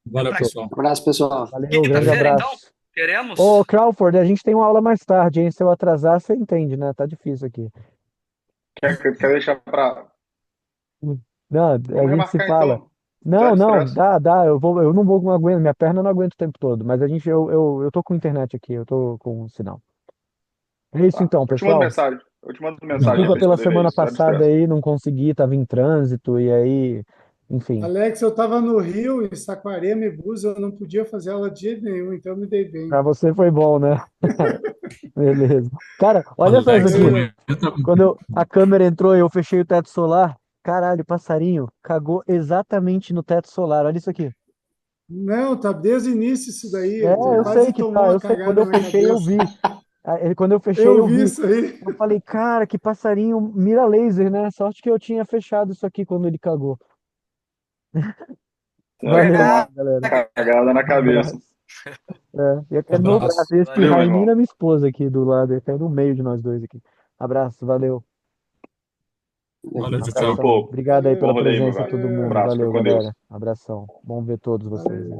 Valeu, pessoal. Abraço, pessoal. Valeu, grande Quinta-feira, então? abraço. Queremos? Ô, Crawford, a gente tem uma aula mais tarde, hein? Se eu atrasar, você entende, né? Tá difícil aqui. Quer deixar para. Não, a Vamos gente se remarcar fala. então. Não, Zero não, estresse. dá, eu não vou, não aguento, minha perna não aguenta o tempo todo, mas eu tô com internet aqui, eu tô com um sinal. É isso Tá. então, Eu te mando pessoal. mensagem. Eu te mando mensagem Desculpa pra gente pela poder ver semana isso. Zero passada estresse. aí, não consegui, tava em trânsito e aí, enfim. Alex, eu estava no Rio, em Saquarema e Búzios, eu não podia fazer aula de jeito nenhum, então eu me dei bem. Pra você foi bom, né? Beleza. Cara, olha só isso Alex, aqui. Quando a câmera entrou e eu fechei o teto solar, caralho, o passarinho cagou exatamente no teto solar. Olha isso aqui. Não, tá desde o início isso daí. Eu sei Quase que tomou tá, uma eu sei. Quando cagada eu na fechei, eu cabeça. vi. Quando eu fechei, Eu eu vi vi. isso aí. Eu falei, cara, que passarinho mira laser, né? Sorte que eu tinha fechado isso aqui quando ele cagou. Valeu, Tomar galera. cagada na Um cabeça. abraço. Ia cair no meu braço, ia Valeu, espirrar meu em mim e irmão. na minha esposa aqui do lado, ia cair no meio de nós dois aqui. Abraço, valeu. Valeu, tchau, Valeu, tchau. Abração. pô. Obrigado aí Bom pela rolê aí, meu presença, velho. todo mundo. Abraço, fica Valeu, com Deus. galera. Abração. Bom ver todos vocês aí.